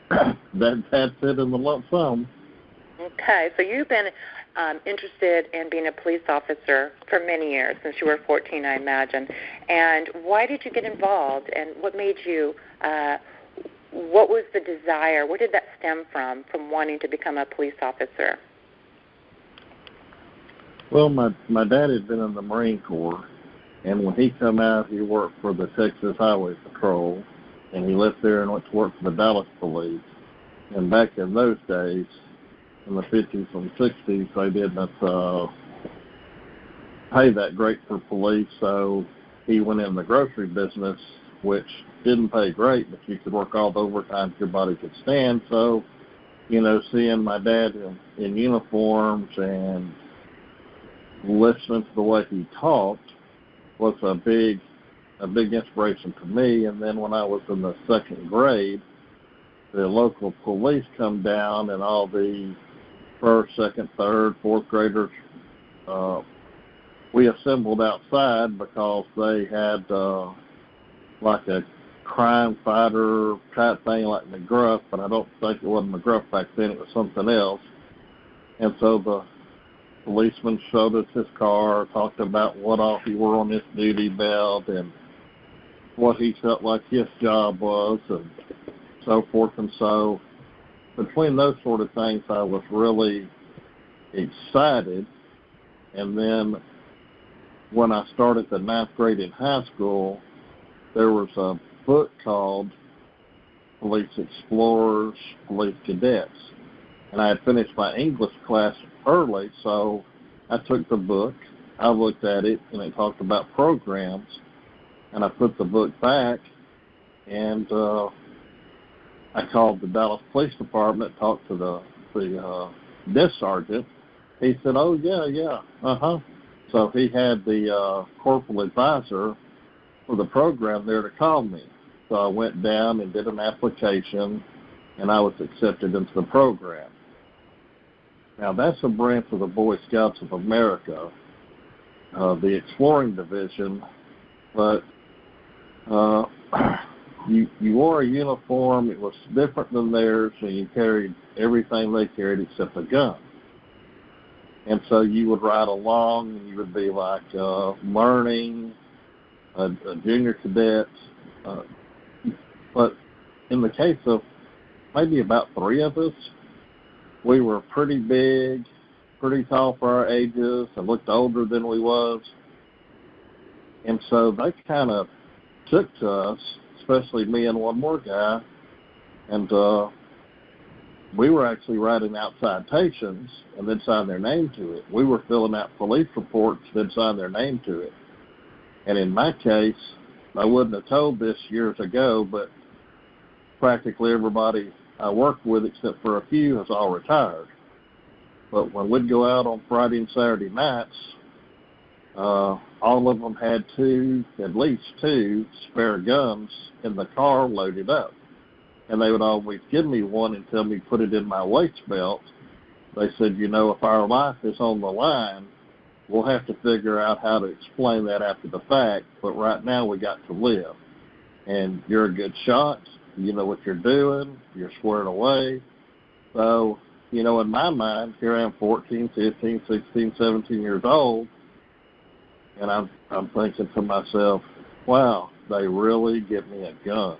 that's it in the lump sum. Okay, so you've been interested in being a police officer for many years, since you were 14, I imagine. And why did you get involved, and what made you, what was the desire, where did that stem from wanting to become a police officer? Well, my dad had been in the Marine Corps, and when he come out, he worked for the Texas Highway Patrol, and he left there and went to work for the Dallas Police. And back in those days, in the 50s and 60s, they didn't pay that great for police, so he went in the grocery business, which didn't pay great, but you could work all the overtime your body could stand. So, you know, seeing my dad in uniforms and listening to the way he talked was a big inspiration to me. And then when I was in the 2nd grade, the local police come down, and all the 1st, 2nd, 3rd, 4th graders, we assembled outside because they had like a crime fighter type thing like McGruff, but I don't think it was McGruff back then, it was something else. And so the policeman showed us his car, talked about what all he wore on his duty belt and what he felt like his job was, and so forth. And so between those sort of things, I was really excited. And then when I started the 9th grade in high school, there was a book called Police Explorers, Police Cadets. And I had finished my English class early, so I took the book, I looked at it, and it talked about programs, and I put the book back, and I called the Dallas Police Department, talked to the desk sergeant. He said, "Oh, yeah, uh-huh." So he had the corporal advisor for the program there to call me. So I went down and did an application, and I was accepted into the program. Now, that's a branch of the Boy Scouts of America, the Exploring Division, but you wore a uniform. It was different than theirs, and you carried everything they carried except a gun. And so you would ride along, and you would be like learning, a junior cadet. But in the case of maybe about 3 of us, we were pretty big, pretty tall for our ages, and looked older than we was. And so they kind of took to us, especially me and one more guy, and we were actually writing out citations and then sign their name to it. We were filling out police reports, then sign their name to it. And in my case, I wouldn't have told this years ago, but practically everybody I worked with, except for a few, has all retired. But when we'd go out on Friday and Saturday nights, all of them had at least two spare guns in the car loaded up. And they would always give me one and tell me put it in my waist belt. They said, if our life is on the line, we'll have to figure out how to explain that after the fact, but right now we got to live. And you're a good shot. You know what you're doing. You're squared away. So, in my mind, here I am 14, 15, 16, 17 years old, and I'm thinking to myself, wow, they really give me a gun.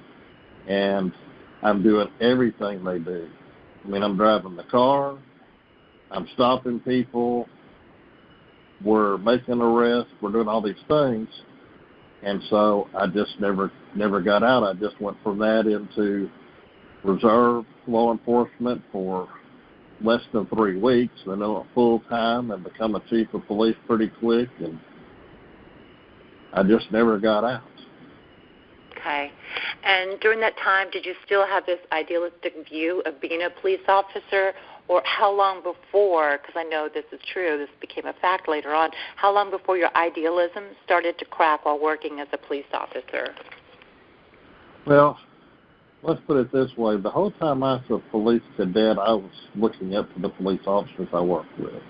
And I'm doing everything they do. I'm driving the car. I'm stopping people. We're making arrests. We're doing all these things. And so I just never got out. I just went from that into reserve law enforcement for less than 3 weeks. Then I went full-time and become a chief of police pretty quick. And I just never got out. Okay. And during that time, did you still have this idealistic view of being a police officer? Or how long before, because I know this is true, this became a fact later on, how long before your idealism started to crack while working as a police officer? Well, let's put it this way. The whole time I was a police cadet, I was looking up to the police officers I worked with.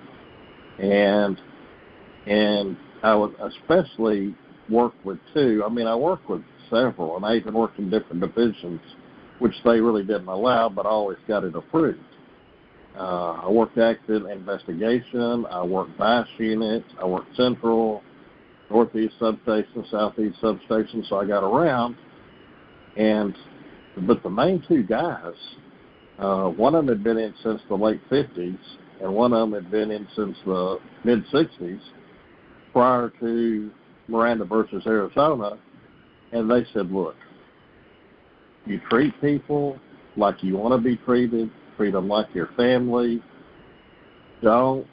And I would especially work with 2. I worked with several, and I even worked in different divisions, which they really didn't allow, but I always got it approved. I worked accident investigation. I worked vice unit. I worked central, northeast substation, southeast substation. So I got around. But the main 2 guys, one of them had been in since the late 50s, and one of them had been in since the mid 60s, prior to Miranda versus Arizona. And they said, look, you treat people like you want to be treated. Treat them like your family. Don't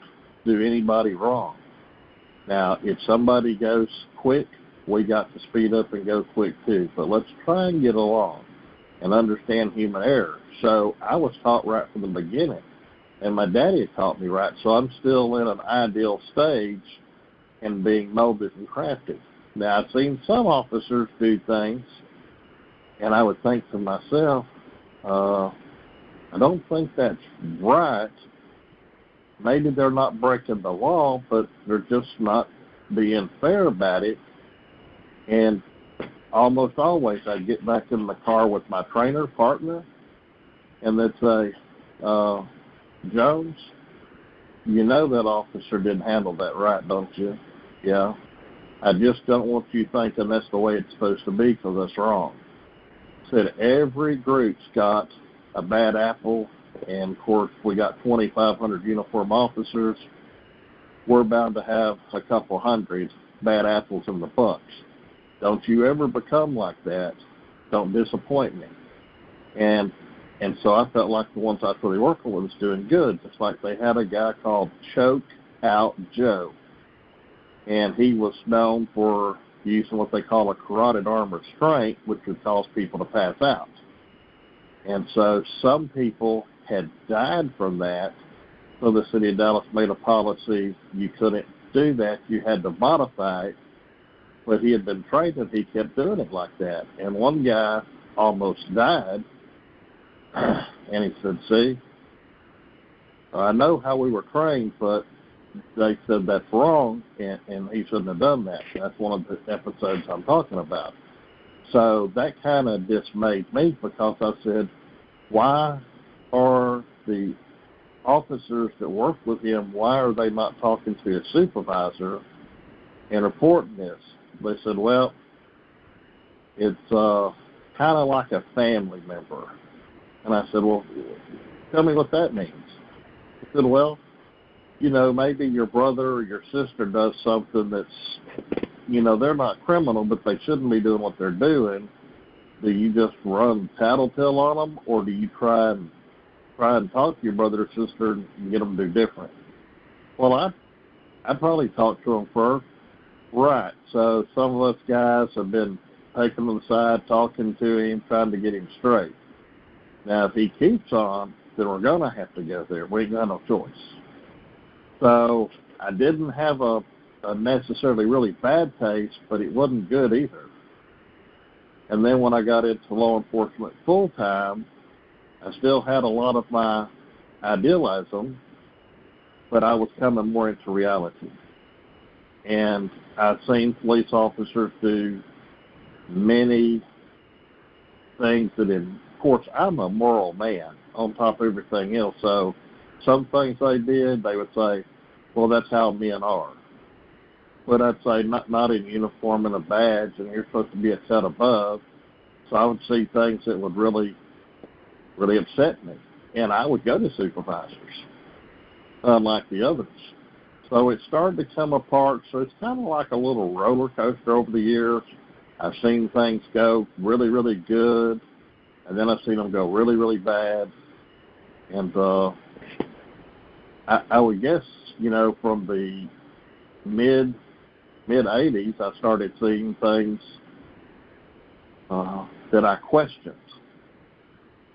do anybody wrong. Now, if somebody goes quick, we got to speed up and go quick too. But let's try and get along and understand human error. So I was taught right from the beginning, and my daddy had taught me right. So I'm still in an ideal stage and being molded and crafted. Now, I've seen some officers do things, and I would think to myself, I don't think that's right. Maybe they're not breaking the law, but they're just not being fair about it. And almost always I get back in the car with my trainer partner, and they'd say, Jones, that officer didn't handle that right, don't you? Yeah. I just don't want you thinking that's the way it's supposed to be, because that's wrong. Said every group's got a bad apple, and of course we got 2,500 uniform officers. We're bound to have a couple hundred bad apples in the bunch. Don't you ever become like that. Don't disappoint me. And so I felt like the ones I was really working with was doing good. It's like they had a guy called Choke Out Joe, and he was known for using what they call a carotid arm restraint, which would cause people to pass out. And so some people had died from that, so the city of Dallas made a policy you couldn't do that. You had to modify it. But he had been trained and he kept doing it like that. And one guy almost died. And he said, see, I know how we were trained, but they said that's wrong, and he shouldn't have done that. That's one of the episodes I'm talking about. So that kind of dismayed me, because I said, why are the officers that work with him, why are they not talking to his supervisor and reporting this? They said, well, it's kind of like a family member. And I said, well, tell me what that means. He said, well, you know, maybe your brother or your sister does something that's, you know, they're not criminal, but they shouldn't be doing what they're doing. Do you just run tattletale on them, or do you try and talk to your brother or sister and get them to do different? Well, I'd probably talk to them first. Right. So some of us guys have been taking him aside, talking to him, trying to get him straight. Now, if he keeps on, then we're going to have to go there. We ain't got no choice. So I didn't have a necessarily really bad taste, but it wasn't good either. And then when I got into law enforcement full-time, I still had a lot of my idealism, but I was coming more into reality. And I've seen police officers do many things that, of course, I'm a moral man on top of everything else. So some things they did, they would say, well, that's how men are. But I'd say not in uniform and a badge, and you're supposed to be a cut above. So I would see things that would really, really upset me. And I would go to supervisors, unlike the others. So it started to come apart. So it's kind of like a little roller coaster over the years. I've seen things go really, really good, and then I've seen them go really, really bad. And I would guess, you know, from the mid-'80s, I started seeing things that I questioned.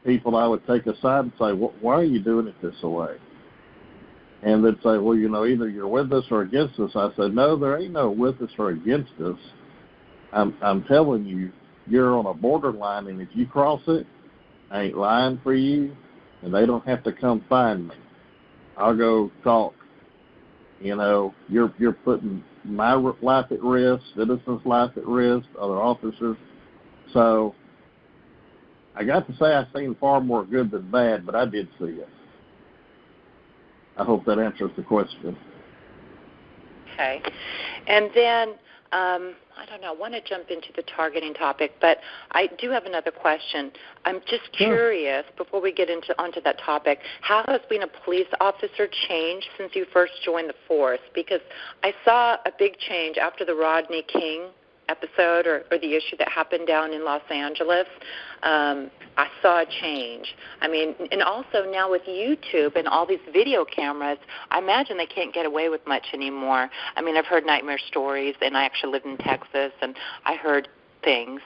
People I would take aside and say, why are you doing it this way? And they'd say, well, you know, either you're with us or against us. I said, no, there ain't no with us or against us. I'm telling you, you're on a borderline, and if you cross it, I ain't lying for you, and they don't have to come find me. I'll go talk. You know, you're putting my life at risk, citizens' life at risk, other officers. So I got to say I've seen far more good than bad, but I did see it. I hope that answers the question. Okay. And then, I don't know, I want to jump into the targeting topic, but I do have another question. I'm just curious, before we get onto that topic, how has being a police officer changed since you first joined the force? Because I saw a big change after the Rodney King episode or the issue that happened down in Los Angeles. I saw a change. I mean, and also now with YouTube and all these video cameras, I imagine they can't get away with much anymore. I mean, I've heard nightmare stories, and I actually lived in Texas, and I heard things.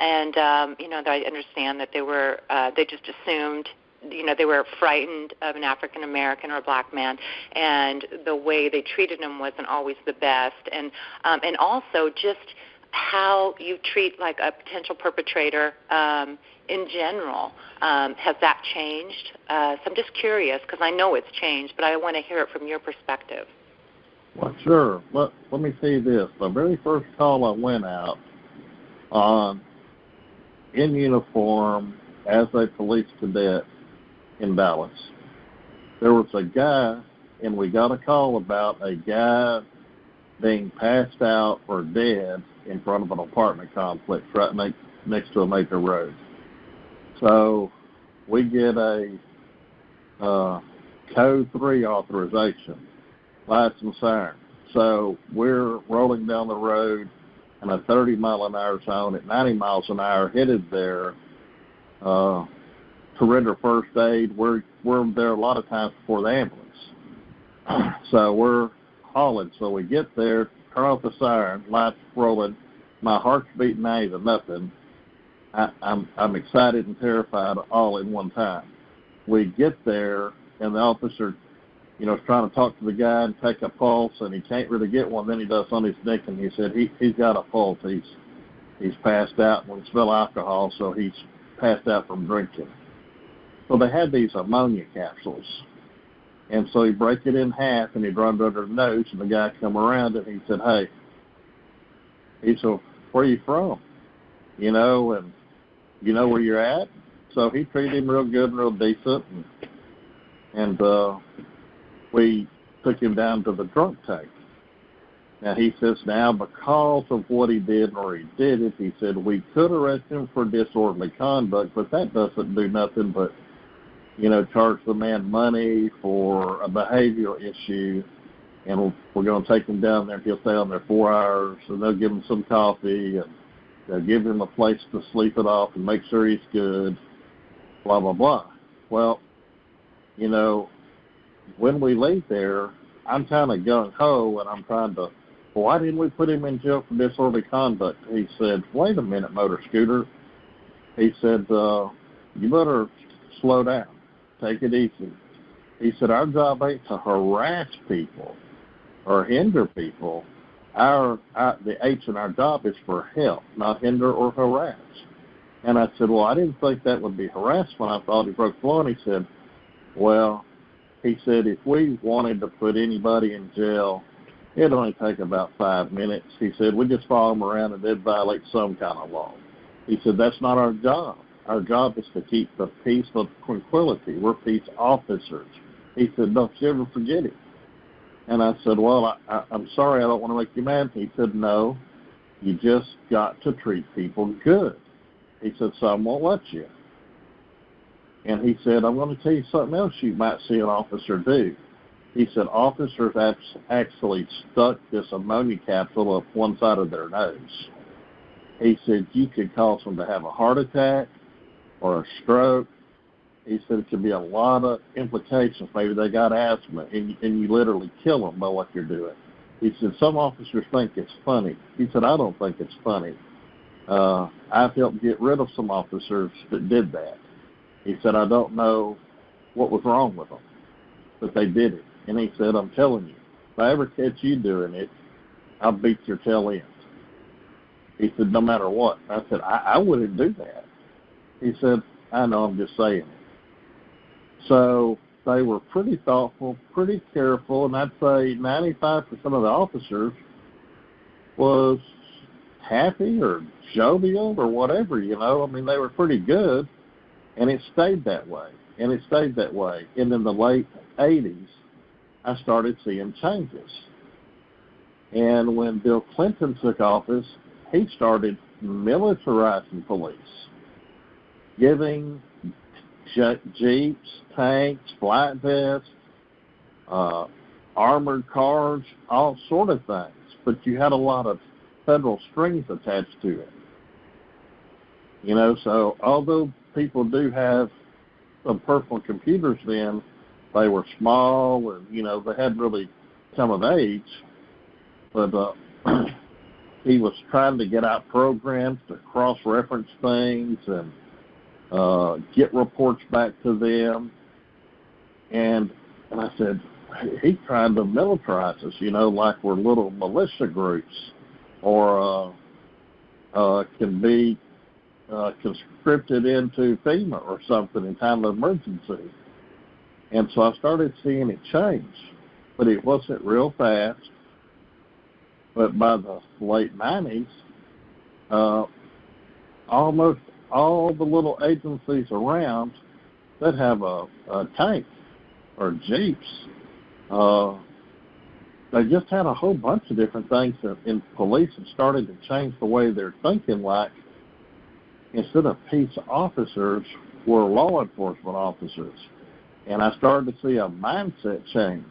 And, you know, I understand that they just assumed, you know, they were frightened of an African American or a black man, and the way they treated him wasn't always the best. And also just how you treat like a potential perpetrator in general. Has that changed? So I'm just curious, because I know it's changed, but I want to hear it from your perspective. Well, sure. Let me say this. The very first call I went out on in uniform as a police cadet in Dallas, there was a guy, and we got a call about a guy being passed out or dead in front of an apartment complex right next to a major road. So we get a Code 3 authorization, lights and siren. So we're rolling down the road in a 30-mile-an-hour zone at 90 miles an hour, headed there to render first aid. We're there a lot of times before the ambulance. So we're hauling. So we get there, turn off the siren, lights rolling. My heart's beating out of nothing. I'm excited and terrified all in one time. We get there, and the officer, you know, is trying to talk to the guy and take a pulse, and he can't really get one. Then he does on his neck, and he said he's got a pulse. He's passed out and will smell alcohol, so he's passed out from drinking. So they had these ammonia capsules. And so he'd break it in half, and he'd run it under the nose, and the guy come around, and he said, hey, he said, where are you from? You know, and you know where you're at? So he treated him real good and real decent, and we took him down to the drunk tank. Now, he says now, because of what he did or he did it, he said, we could arrest him for disorderly conduct, but that doesn't do nothing but, you know, charge the man money for a behavioral issue, and we're going to take him down there, and he'll stay on there 4 hours, and they'll give him some coffee, and they'll give him a place to sleep it off and make sure he's good, blah, blah, blah. Well, you know, when we leave there, I'm kind of gung-ho, and I'm trying to, well, why didn't we put him in jail for disorderly conduct? He said, wait a minute, motor scooter. He said, you better slow down. Take it easy. He said, our job ain't to harass people or hinder people. The H in our job is for help, not hinder or harass. And I said, well, I didn't think that would be harassment. I thought he broke the law. And he said, well, he said, if we wanted to put anybody in jail, it'd only take about 5 minutes. He said, we just follow them around and they'd violate some kind of law. He said, that's not our job. Our job is to keep the peace of tranquility. We're peace officers. He said, don't you ever forget it. And I said, well, I'm sorry, I don't want to make you mad. He said, no, you just got to treat people good. He said, some won't let you. And he said, I'm going to tell you something else you might see an officer do. He said, officers actually stuck this ammonia capsule up one side of their nose. He said, you could cause them to have a heart attack or a stroke. He said it could be a lot of implications. Maybe they got asthma, and you literally kill them by what you're doing. He said, some officers think it's funny. He said, I don't think it's funny. I've helped get rid of some officers that did that. He said, I don't know what was wrong with them, but they did it. And he said, I'm telling you, if I ever catch you doing it, I'll beat your tail end. He said, no matter what. I said, I wouldn't do that. He said, I know, I'm just saying it. So they were pretty thoughtful, pretty careful, and I'd say 95% of the officers was happy or jovial or whatever, you know. I mean, they were pretty good, and it stayed that way, and it stayed that way. And in the late 80s, I started seeing changes. And when Bill Clinton took office, he started militarizing police, giving jeeps, tanks, flight vests, armored cars, all sort of things. But you had a lot of federal strings attached to it. You know, so although people do have some personal computers then, they were small and, you know, they hadn't really come of age. But he was trying to get out programs to cross-reference things and get reports back to them. And I said, he's trying to militarize us, you know, like we're little militia groups or can be conscripted into FEMA or something in time of emergency. And so I started seeing it change, but it wasn't real fast. But by the late 90s, almost all the little agencies around that have a tank or jeeps, they just had a whole bunch of different things in police and started to change the way they're thinking, like instead of peace officers, were law enforcement officers. And I started to see a mindset change.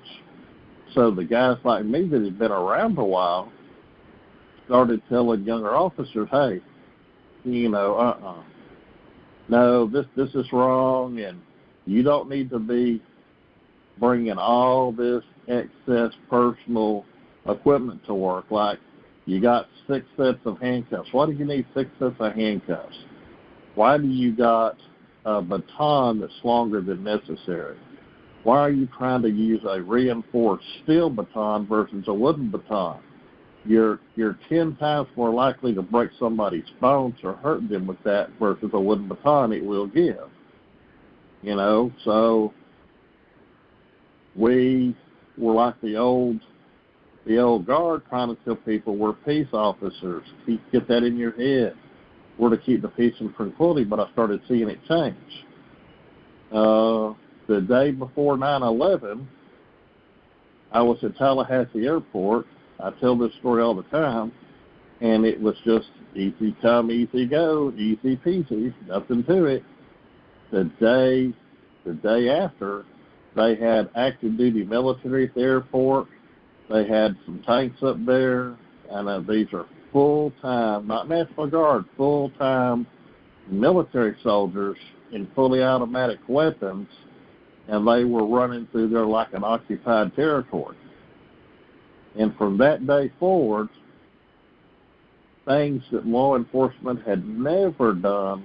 So the guys like me that had been around a while started telling younger officers, hey, you know, no, this is wrong, and you don't need to be bringing all this excess personal equipment to work. Like, you got 6 sets of handcuffs. Why do you need 6 sets of handcuffs? Why do you got a baton that's longer than necessary? Why are you trying to use a reinforced steel baton versus a wooden baton? you're 10 times more likely to break somebody's bones or hurt them with that versus a wooden baton it will give. You know, so we were like the old guard trying to tell people we're peace officers. Get that in your head. We're to keep the peace and tranquility, but I started seeing it change. The day before 9/11, I was at Tallahassee Airport. I tell this story all the time, and it was just easy come, easy go, easy peasy, nothing to it. The day after, they had active duty military at the airport. They had some tanks up there, and these are full-time, not National Guard, full-time military soldiers in fully automatic weapons, and they were running through there like an occupied territory. And from that day forward, things that law enforcement had never done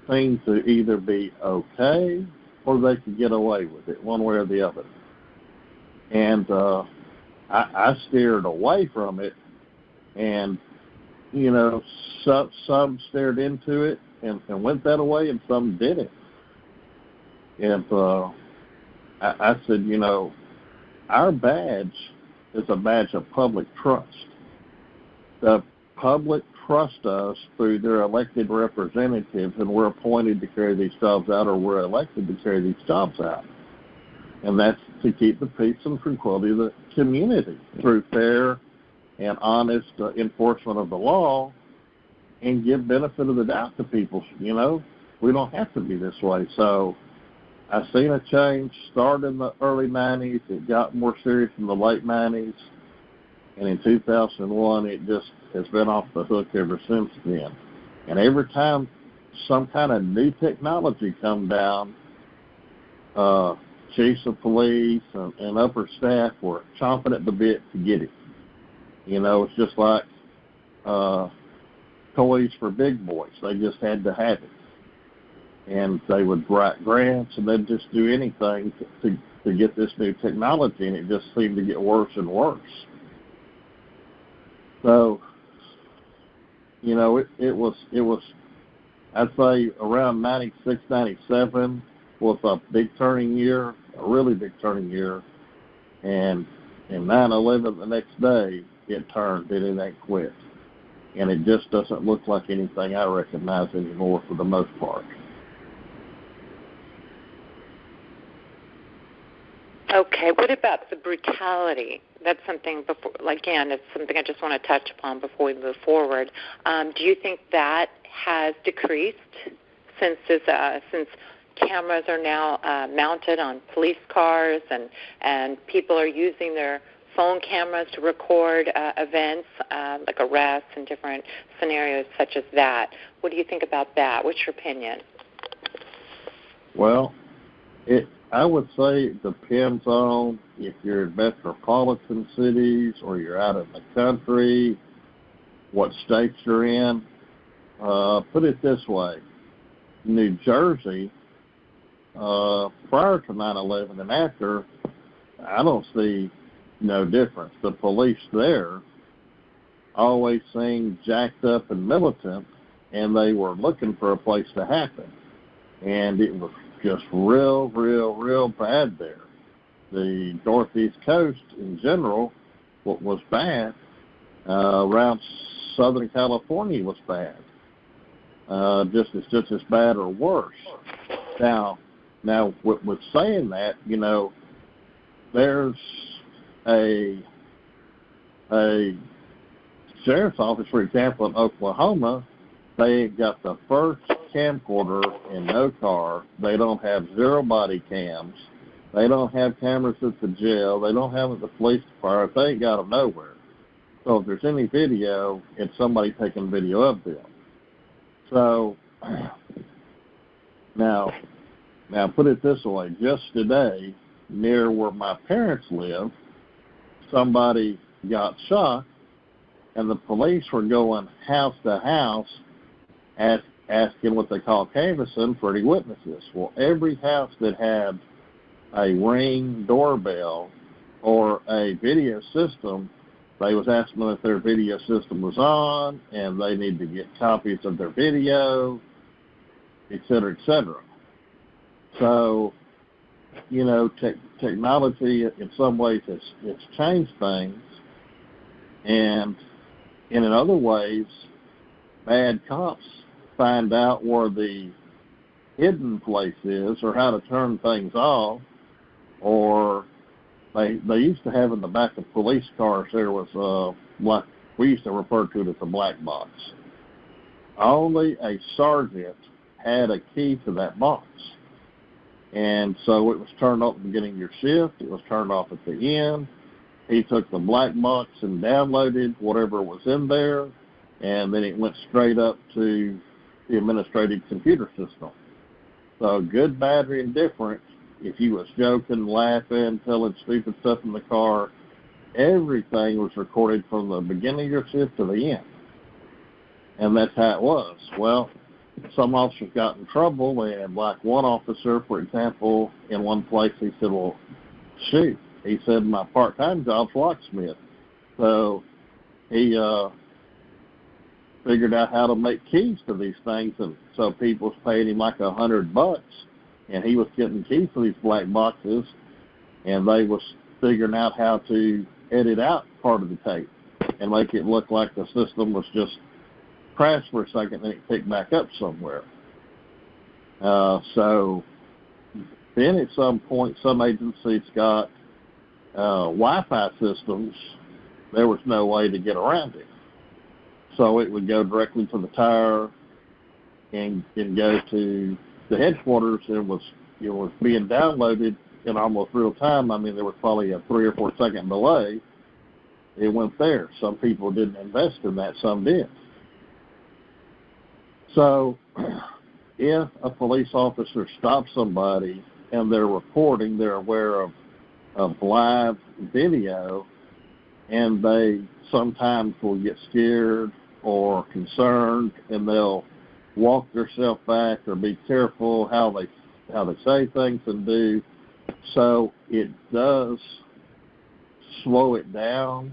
seemed to either be okay or they could get away with it, one way or the other. And I steered away from it, and, you know, some stared into it and went that way, and some didn't. And I said, you know, our badge is a badge of public trust. The public trust us through their elected representatives, and we're appointed to carry these jobs out, or we're elected to carry these jobs out. And that's to keep the peace and tranquility of the community through fair and honest enforcement of the law, and give benefit of the doubt to people. You know, we don't have to be this way. So I've seen a change start in the early 90s. It got more serious in the late 90s. And in 2001, it just has been off the hook ever since then. And every time some kind of new technology comes down, chiefs of police and upper staff were chomping at the bit to get it. You know, it's just like toys for big boys. They just had to have it. And they would write grants, and they'd just do anything to get this new technology, and it just seemed to get worse and worse. So, you know, it was I'd say around 96, 97 was a big turning year, a really big turning year. And in 9/11 the next day, it turned, it ain't quit. And it just doesn't look like anything I recognize anymore for the most part. Okay, what about the brutality? That's something again, it's something I just want to touch upon before we move forward. Do you think that has decreased since cameras are now mounted on police cars and people are using their phone cameras to record events like arrests and different scenarios such as that? What do you think about that? What's your opinion? Well, I would say it depends on if you're in metropolitan cities or you're out in the country, what states you're in. Put it this way. New Jersey, prior to 9/11 and after, I don't see no difference. The police there always seemed jacked up and militant, and they were looking for a place to happen. And it was just real bad there. The Northeast Coast in general was bad. Around Southern California was bad. It's just as bad or worse. Now, with saying that, you know, there's a sheriff's office, for example, in Oklahoma. They got the first camcorder in no car. They don't have 0 body cams. They don't have cameras at the jail. They don't have it at the police department. They ain't got them nowhere. So if there's any video, it's somebody taking video of them. So now put it this way. Just today, near where my parents live, somebody got shot, and the police were going house to house asking what they call canvassing for any witnesses. Well, every house that had a Ring doorbell or a video system they was asking them if their video system was on, and they need to get copies of their video, et cetera, et cetera. So, you know, technology in some ways it's changed things, and in other ways, bad cops find out where the hidden place is or how to turn things off, or they used to have in the back of police cars, there was like we used to refer to it as a black box. Only a sergeant had a key to that box. And so it was turned off at the beginning of your shift. It was turned off at the end. He took the black box and downloaded whatever was in there, and then it went straight up to the administrative computer system. So good, bad, or indifferent, if you was joking, laughing, telling stupid stuff in the car, everything was recorded from the beginning of your shift to the end. And that's how it was. Well, some officers got in trouble, and like one officer, for example, in one place, he said, well, shoot, he said, my part-time job's locksmith. So he figured out how to make keys to these things, and so people was paying him like $100, and he was getting keys to these black boxes, and they was figuring out how to edit out part of the tape and make it look like the system was just crashed for a second, then it picked back up somewhere. So then at some point, some agencies got Wi-Fi systems. There was no way to get around it. So it would go directly to the tower and go to the headquarters, and it was being downloaded in almost real time. I mean, there was probably a 3 or 4 second delay. It went there. Some people didn't invest in that, some did. So if a police officer stops somebody and they're reporting, they're aware of live video, and they sometimes will get scared or concerned, and they'll walk themselves back or be careful how they say things and do. So it does slow it down,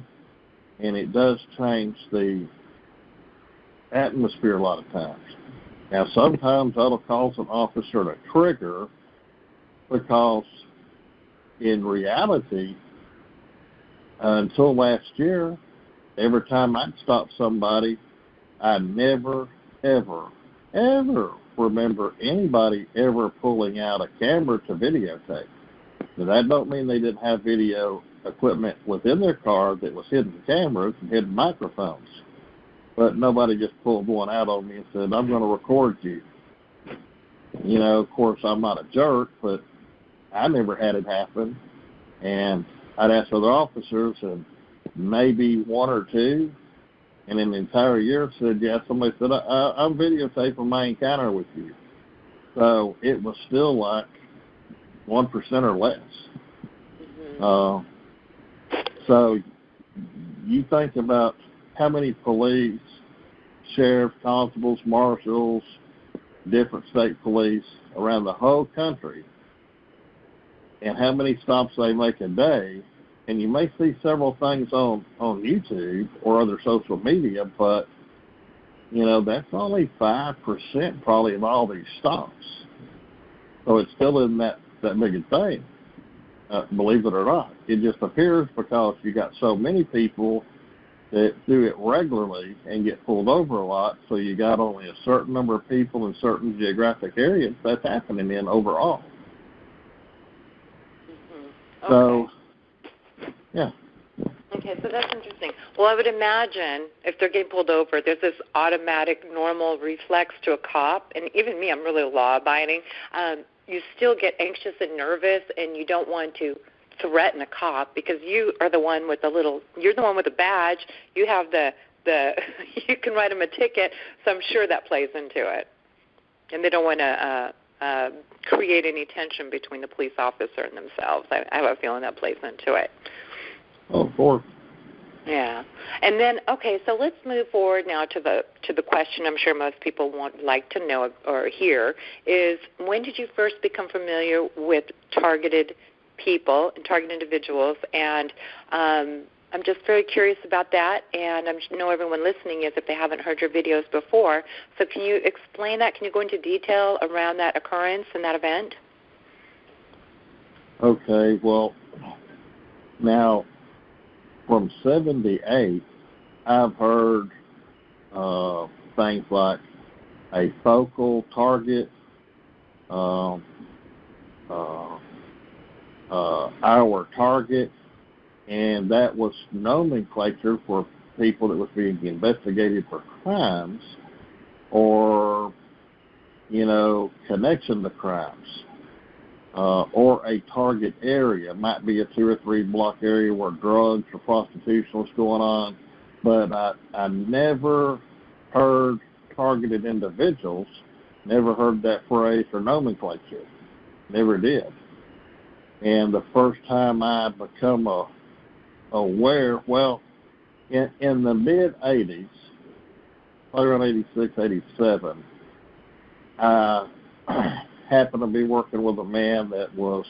and it does change the atmosphere a lot of times. Now, sometimes that'll cause an officer to trigger, because in reality, until last year, every time I'd stop somebody, I never, ever, ever remember anybody ever pulling out a camera to videotape. Now, that don't mean they didn't have video equipment within their car that was hidden cameras and hidden microphones. But nobody just pulled one out on me and said, I'm going to record you. You know, of course, I'm not a jerk, but I never had it happen. And I'd ask other officers, and maybe one or two, and in the entire year said, yeah, somebody said, I'm videotaping my encounter with you. So it was still like 1% or less. Mm-hmm. So you think about how many police, sheriffs, constables, marshals, different state police around the whole country, and how many stops they make a day. And you may see several things on YouTube or other social media, but, you know, that's only 5% probably of all these stops. So it's still in that big a thing, believe it or not. It just appears because you got so many people that do it regularly and get pulled over a lot, so you got only a certain number of people in certain geographic areas that's happening in overall. Mm-hmm. Okay. So, yeah. Okay, so that's interesting. Well, I would imagine if they're getting pulled over, there's this automatic, normal reflex to a cop, and even me, I'm really law-abiding. You still get anxious and nervous, and you don't want to threaten a cop because you are the one with you're the one with the badge. You have you can write them a ticket, so I'm sure that plays into it. And they don't want to create any tension between the police officer and themselves. I have a feeling that plays into it. Oh, of course. Yeah. And then, okay, so let's move forward now to the question I'm sure most people would like to know or hear is, when did you first become familiar with targeted people and targeted individuals? And, I I'm just very curious about that, and I know everyone listening is if they haven't heard your videos before. So can you explain that? Can you go into detail around that occurrence and that event? Okay, well, now from 78, I've heard things like a focal target, our target, and that was nomenclature for people that was being investigated for crimes or, connection to crimes. Or a target area. It might be a 2 or 3 block area where drugs or prostitution was going on, but I never heard targeted individuals, never heard that phrase or nomenclature. Never did. And the first time I become aware, well, in the mid-'80s, around 86, 87, I happened to be working with a man that was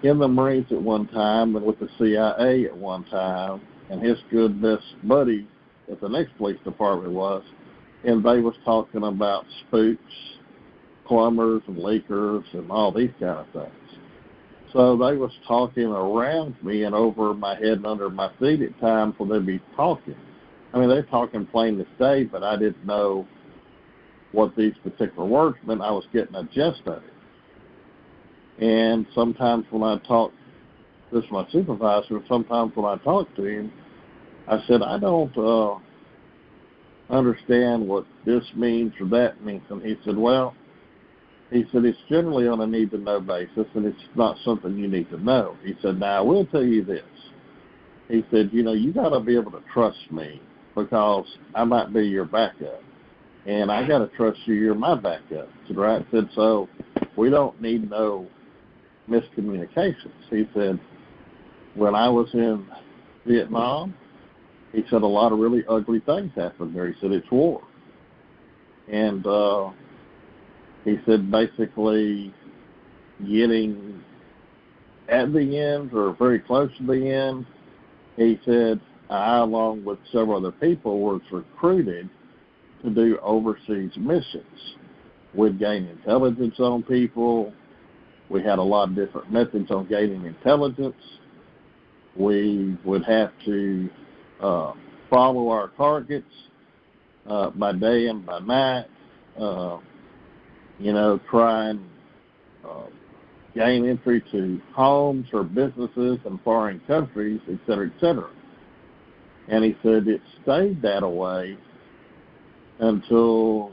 in the Marines at one time and with the CIA at one time, and his good best buddy at the next police department was, and they was talking about spooks, plumbers and leakers and all these kind of things. So they was talking around me and over my head and under my feet at times when they'd be talking. I mean, they're talking plain as day, but I didn't know what these particular words meant. I was getting a gist of it. And sometimes when I talk, this is my supervisor, sometimes when I talk to him, I said, I don't understand what this means or that means. And he said, well, it's generally on a need-to-know basis, and it's not something you need to know. He said, now, I will tell you this. He said, you got to be able to trust me because I might be your backup. And I got to trust you, you're my backup. I said, right? I said, so we don't need no miscommunications. He said, when I was in Vietnam, he said a lot of really ugly things happened there. He said, it's war. And he said basically getting at the end or very close to the end, he said, I, along with several other people, was recruited to do overseas missions. We'd gain intelligence on people. We had a lot of different methods on gaining intelligence. We would have to follow our targets by day and by night, try and gain entry to homes or businesses in foreign countries, et cetera, et cetera. And he said it stayed that way until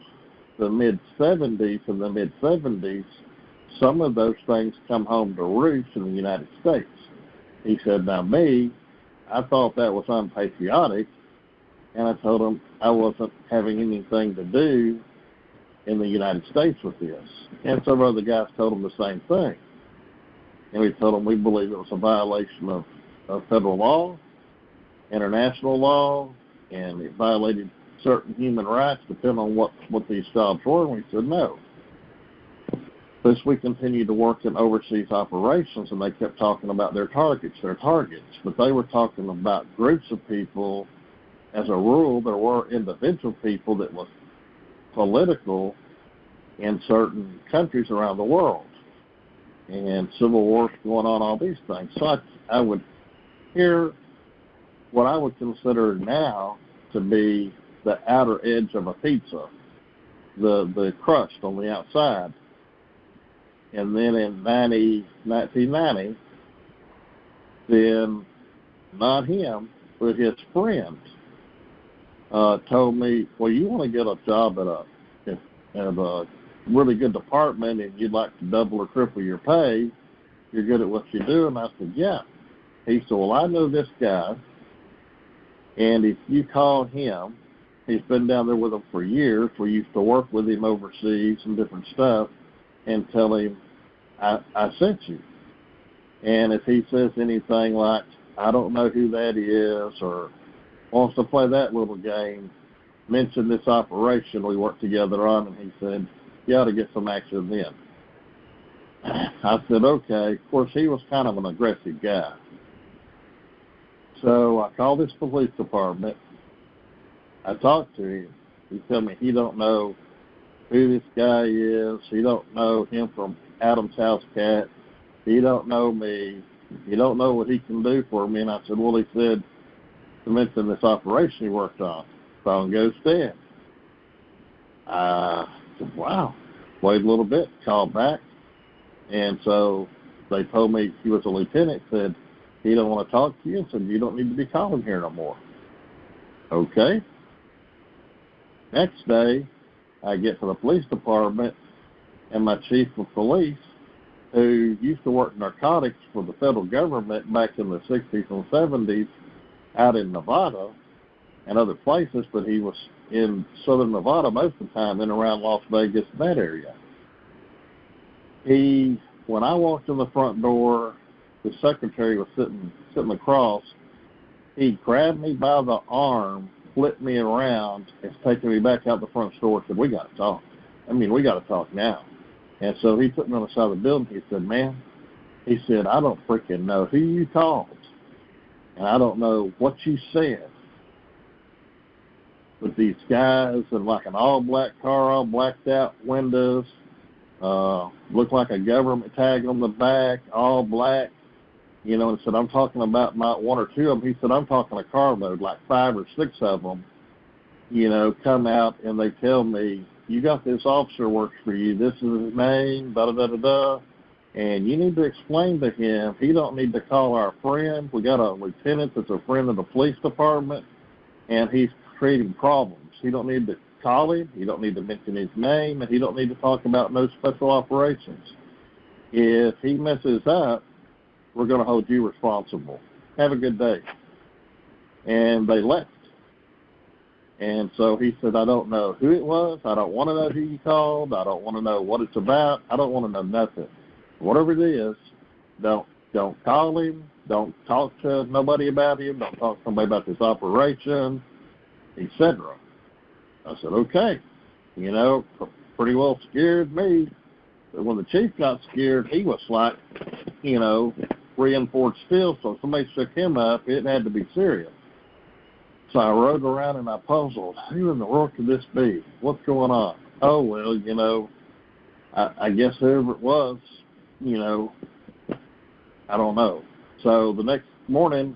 the mid-'70s. In the mid-'70s, some of those things come home to roost in the United States. He said, now me, I thought that was unpatriotic, and I told him I wasn't having anything to do in the United States with this. And some other guys told him the same thing. And we told him we believe it was a violation of federal law, international law, and it violated certain human rights depending on what these jobs were. And we said no. As we continued to work in overseas operations, and they kept talking about their targets. But they were talking about groups of people. As a rule, there were individual people that was political in certain countries around the world. And civil wars going on, all these things. So I would hear what I would consider now to be the outer edge of a pizza, the crust on the outside. And then in 1990, then not him, but his friend told me, well, you want to get a job at a really good department and you'd like to double or triple your pay, you're good at what you do. And I said, yeah. He said, well, I know this guy, and if you call him, he's been down there with him for years. We used to work with him overseas and different stuff, and tell him, I sent you. And if he says anything like, I don't know who that is, or wants to play that little game, mention this operation we worked together on, and he said, you ought to get some action then. I said, okay. Of course, he was kind of an aggressive guy. So I called this police department. I talked to him. He told me he don't know who this guy is. He don't know him from Adam's House Cat. He don't know me. He don't know what he can do for me. And I said, well, he said to mention this operation he worked on. Phone goes dead. I said, wow. Wait a little bit. Called back. And so they told me he was a lieutenant. Said he don't want to talk to you. And said you don't need to be calling here no more. Okay. Next day, I get to the police department, and my chief of police, who used to work narcotics for the federal government back in the 60s and 70s out in Nevada and other places, but he was in southern Nevada most of the time, in around Las Vegas, that area. When I walked in the front door, the secretary was sitting across. He grabbed me by the arm, flipped me around, and taking me back out the front door, said, we got to talk. We got to talk now. And so he took me on the side of the building. He said, man, he said, I don't freaking know who you called, and I don't know what you said, but these guys in like an all-black car, all blacked out windows, looked like a government tag on the back, all black, and said, I'm talking about not one or two of them. He said, I'm talking a carload, like 5 or 6 of them, come out and they tell me, you got this officer works for you. This is his name, da-da-da-da-da. And you need to explain to him he don't need to call our friend. We got a lieutenant that's a friend of the police department, and he's creating problems. He don't need to call him. He don't need to mention his name, and he don't need to talk about no special operations. If he messes up, we're going to hold you responsible. Have a good day. And they left. And so he said, I don't know who it was. I don't want to know who you called. I don't want to know what it's about. I don't want to know nothing. Whatever it is, don't call him. Don't talk to nobody about him. Don't talk to somebody about this operation, etc. I said, okay. Pretty well scared me. But when the chief got scared, he was like, reinforced still. So if somebody shook him up, it had to be serious. So I rode around and I puzzled. Who in the world could this be? What's going on? Oh, well, I guess whoever it was, I don't know. So the next morning,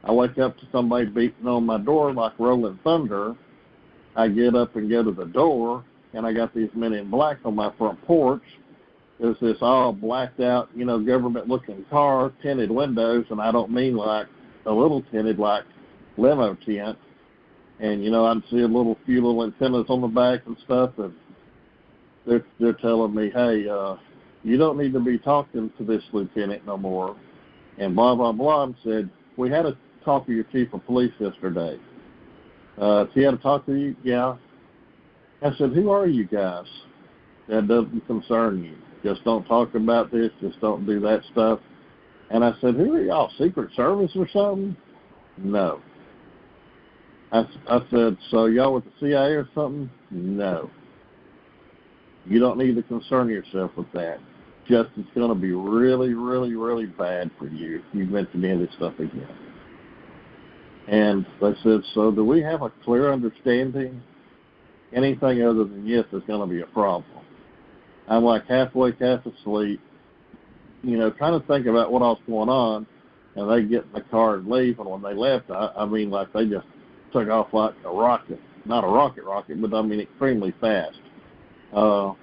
I wake up to somebody beating on my door like rolling thunder. I get up and go to the door, and I got these men in black on my front porch. There's this all blacked out, government-looking car, tinted windows, and I don't mean like a little tinted, like limo tint. And, I'd see a few little antennas on the back and stuff, and they're telling me, hey, you don't need to be talking to this lieutenant no more. And blah, blah, blah, and said, we had a talk with your chief of police yesterday. He had to talk to you? Yeah. I said, who are you guys? That doesn't concern you. Just don't talk about this. Just don't do that stuff. And I said, who are y'all, Secret Service or something? No. I said, so y'all with the CIA or something? No. You don't need to concern yourself with that. Just it's going to be really, really, really bad for you if you mention any of this stuff again. And they said, so do we have a clear understanding? Anything other than yes is going to be a problem. I'm like half asleep, trying to think about what else going on, and they get in the car and leave, and when they left, like they just took off like a rocket. Not a rocket, but extremely fast. So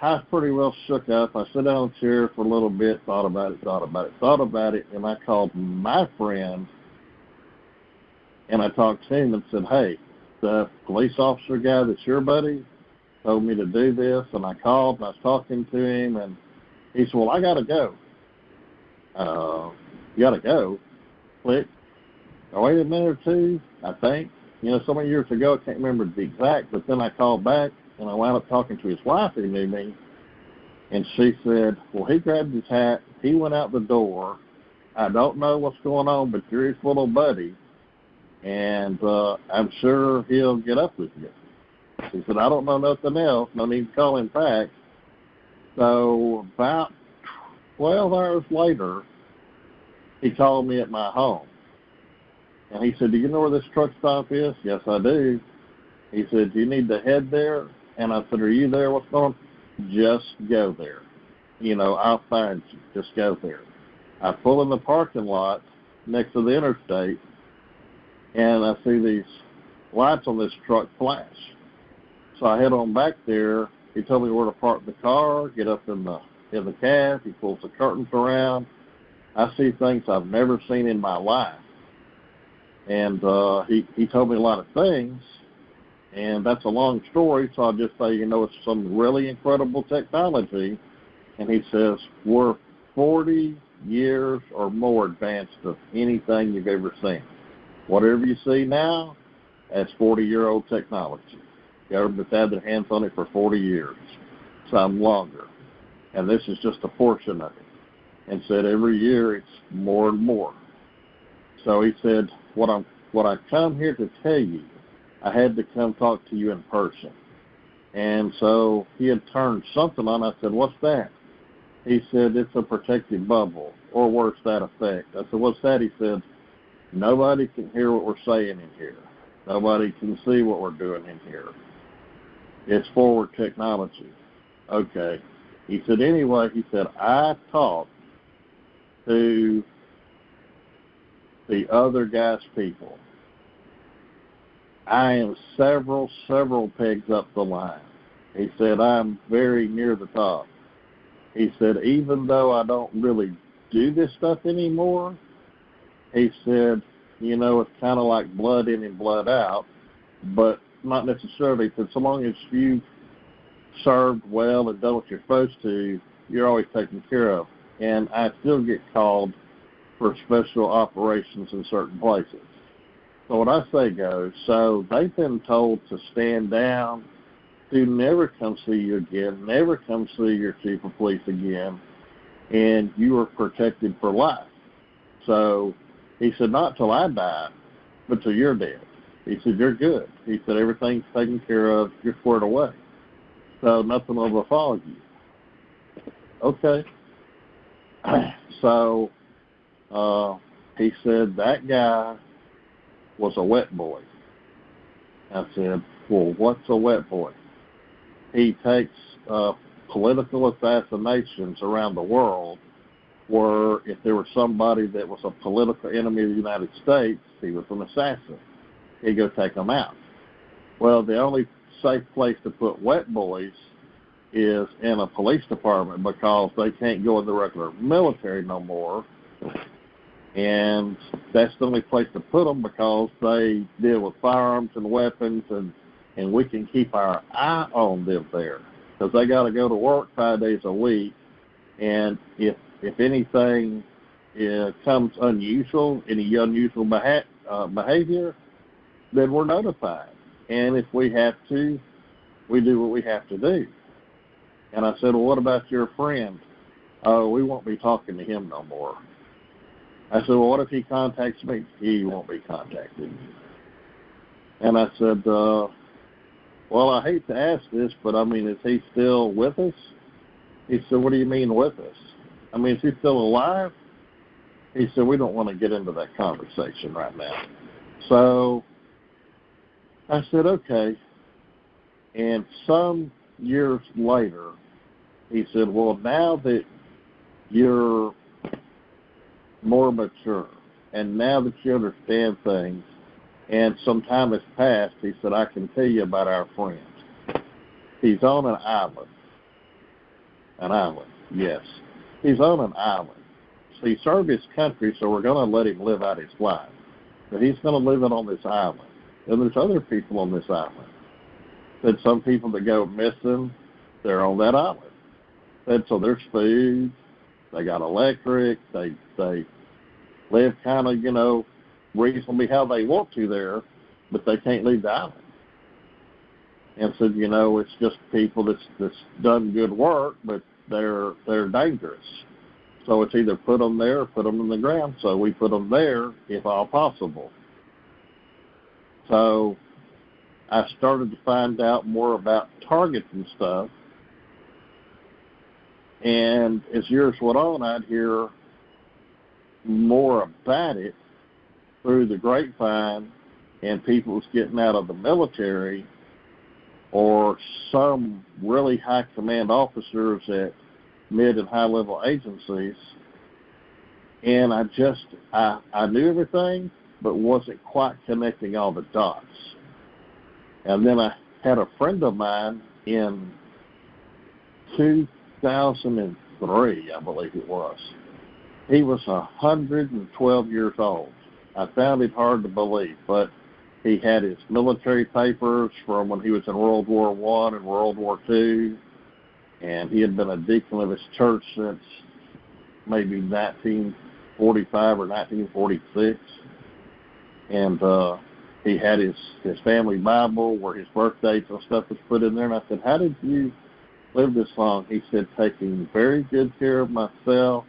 I was pretty well shook up. I sat down in the chair for a little bit, thought about it, and I called my friend, and I talked to him and said, hey, the police officer guy that's your buddy told me to do this, and I called, and I was talking to him, and he said, well, I got to go. You got to go? Click. I waited a minute or two, I think. So many years ago, I can't remember the exact, but then I called back, and I wound up talking to his wife who knew me, and she said, well, he grabbed his hat, he went out the door. I don't know what's going on, but you're his little buddy, and I'm sure he'll get up with you. She said, I don't know nothing else. No need to call him back. So about 12 hours later, he called me at my home. And he said, do you know where this truck stop is? Yes, I do. He said, do you need to head there? And I said, are you there? What's going on? Just go there. You know, I'll find you. Just go there. I pull in the parking lot next to the interstate, and I see these lights on this truck flash. So I head on back there. He told me where to park the car, get up in the cab. He pulls the curtains around. I see things I've never seen in my life. And he told me a lot of things, and that's a long story, so I'll just say, you know, it's some really incredible technology. And he says, we're 40 years or more advanced of anything you've ever seen. Whatever you see now, that's 40-year-old technology. Government's had their hands on it for 40 years, some longer. And this is just a portion of it. And said every year it's more and more. So he said, what I come here to tell you, I had to come talk to you in person. And so he had turned something on. I said, what's that? He said, it's a protective bubble, or worse, that effect. I said, what's that? He said, nobody can hear what we're saying in here. Nobody can see what we're doing in here. It's forward technology. Okay. He said, anyway, he said, I talked to the other guy's people. I am several pegs up the line. He said, I'm very near the top. He said, even though I don't really do this stuff anymore, he said, you know, it's kind of like blood in and blood out, but not necessarily. He said, so long as you've served well and done what you're supposed to, you're always taken care of. And I still get called for special operations in certain places. So what I say goes, so they've been told to stand down, to never come see you again, never come see your chief of police again, and you are protected for life. So he said, not till I die, but till you're dead. He said, you're good. He said, everything's taken care of, you're squared away. So nothing will befall you. Okay. So he said that guy was a wet boy. I said, well, what's a wet boy? He takes political assassinations around the world where if there was somebody that was a political enemy of the United States, he was an assassin. He'd go take them out. Well, the only safe place to put wet boys is in a police department because they can't go in the regular military no more. And that's the only place to put them because they deal with firearms and weapons, and we can keep our eye on them there because they got to go to work 5 days a week. And if anything comes unusual, any unusual behavior, then we're notified. And if we have to, we do what we have to do. And I said, well, what about your friend? Oh, we won't be talking to him no more. I said, well, what if he contacts me? He won't be contacting me. And I said, well, I hate to ask this, but, I mean, is he still with us? He said, what do you mean with us? I mean, is he still alive? He said, we don't want to get into that conversation right now. So I said, okay. And some years later, he said, well, now that you're more mature and now that you understand things and some time has passed, he said, I can tell you about our friend. He's on an island. An island, yes. He's on an island. So he served his country, so we're going to let him live out his life. But he's going to live it on this island. And there's other people on this island. And some people that go missing, they're on that island. And so there's food, they got electric, they live kind of, you know, reasonably how they want to there, but they can't leave the island. And so, you know, it's just people that's done good work, but they're dangerous. So it's either put them there or put them in the ground. So we put them there if all possible. So I started to find out more about targets and stuff. And as years went on, I'd hear more about it through the grapevine, and people was getting out of the military or some really high command officers at mid and high level agencies. And I knew everything, but wasn't quite connecting all the dots. And then I had a friend of mine in 2003, I believe it was. He was 112 years old. I found it hard to believe, but he had his military papers from when he was in World War I and World War II, and he had been a deacon of his church since maybe 1945 or 1946. And he had his family Bible where his birth dates and stuff was put in there. And I said, how did you live this long? He said, taking very good care of myself,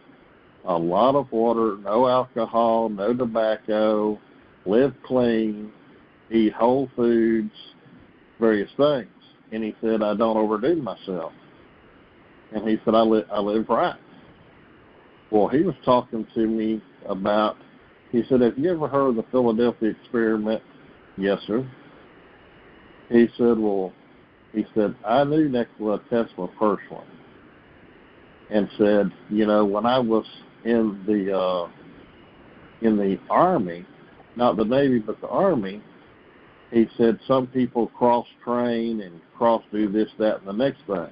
a lot of water, no alcohol, no tobacco, live clean, eat whole foods, various things. And he said, I don't overdo myself. And he said, I live right. Well, he was talking to me about, he said, have you ever heard of the Philadelphia experiment? Yes, sir. He said, I knew Nikola Tesla personally. And said, when I was in the Army, not the Navy, but the Army, he said some people cross-train and cross-do this, that, and the next thing.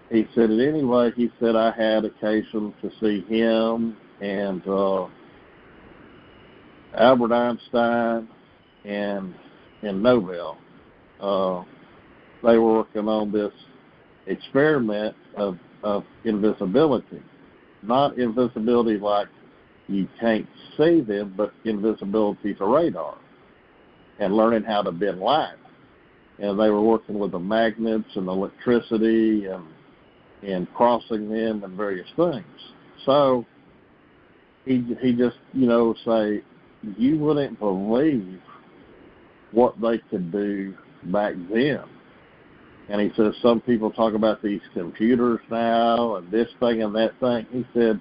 He said, anyway, he said, I had occasion to see him and Albert Einstein and Nobel. They were working on this experiment of invisibility. Not invisibility like you can't see them, but invisibility to radar, and learning how to bend light. And they were working with the magnets and electricity and crossing them and various things. So he just, say, you wouldn't believe what they could do back then. And he says, some people talk about these computers now and this thing and that thing. He said,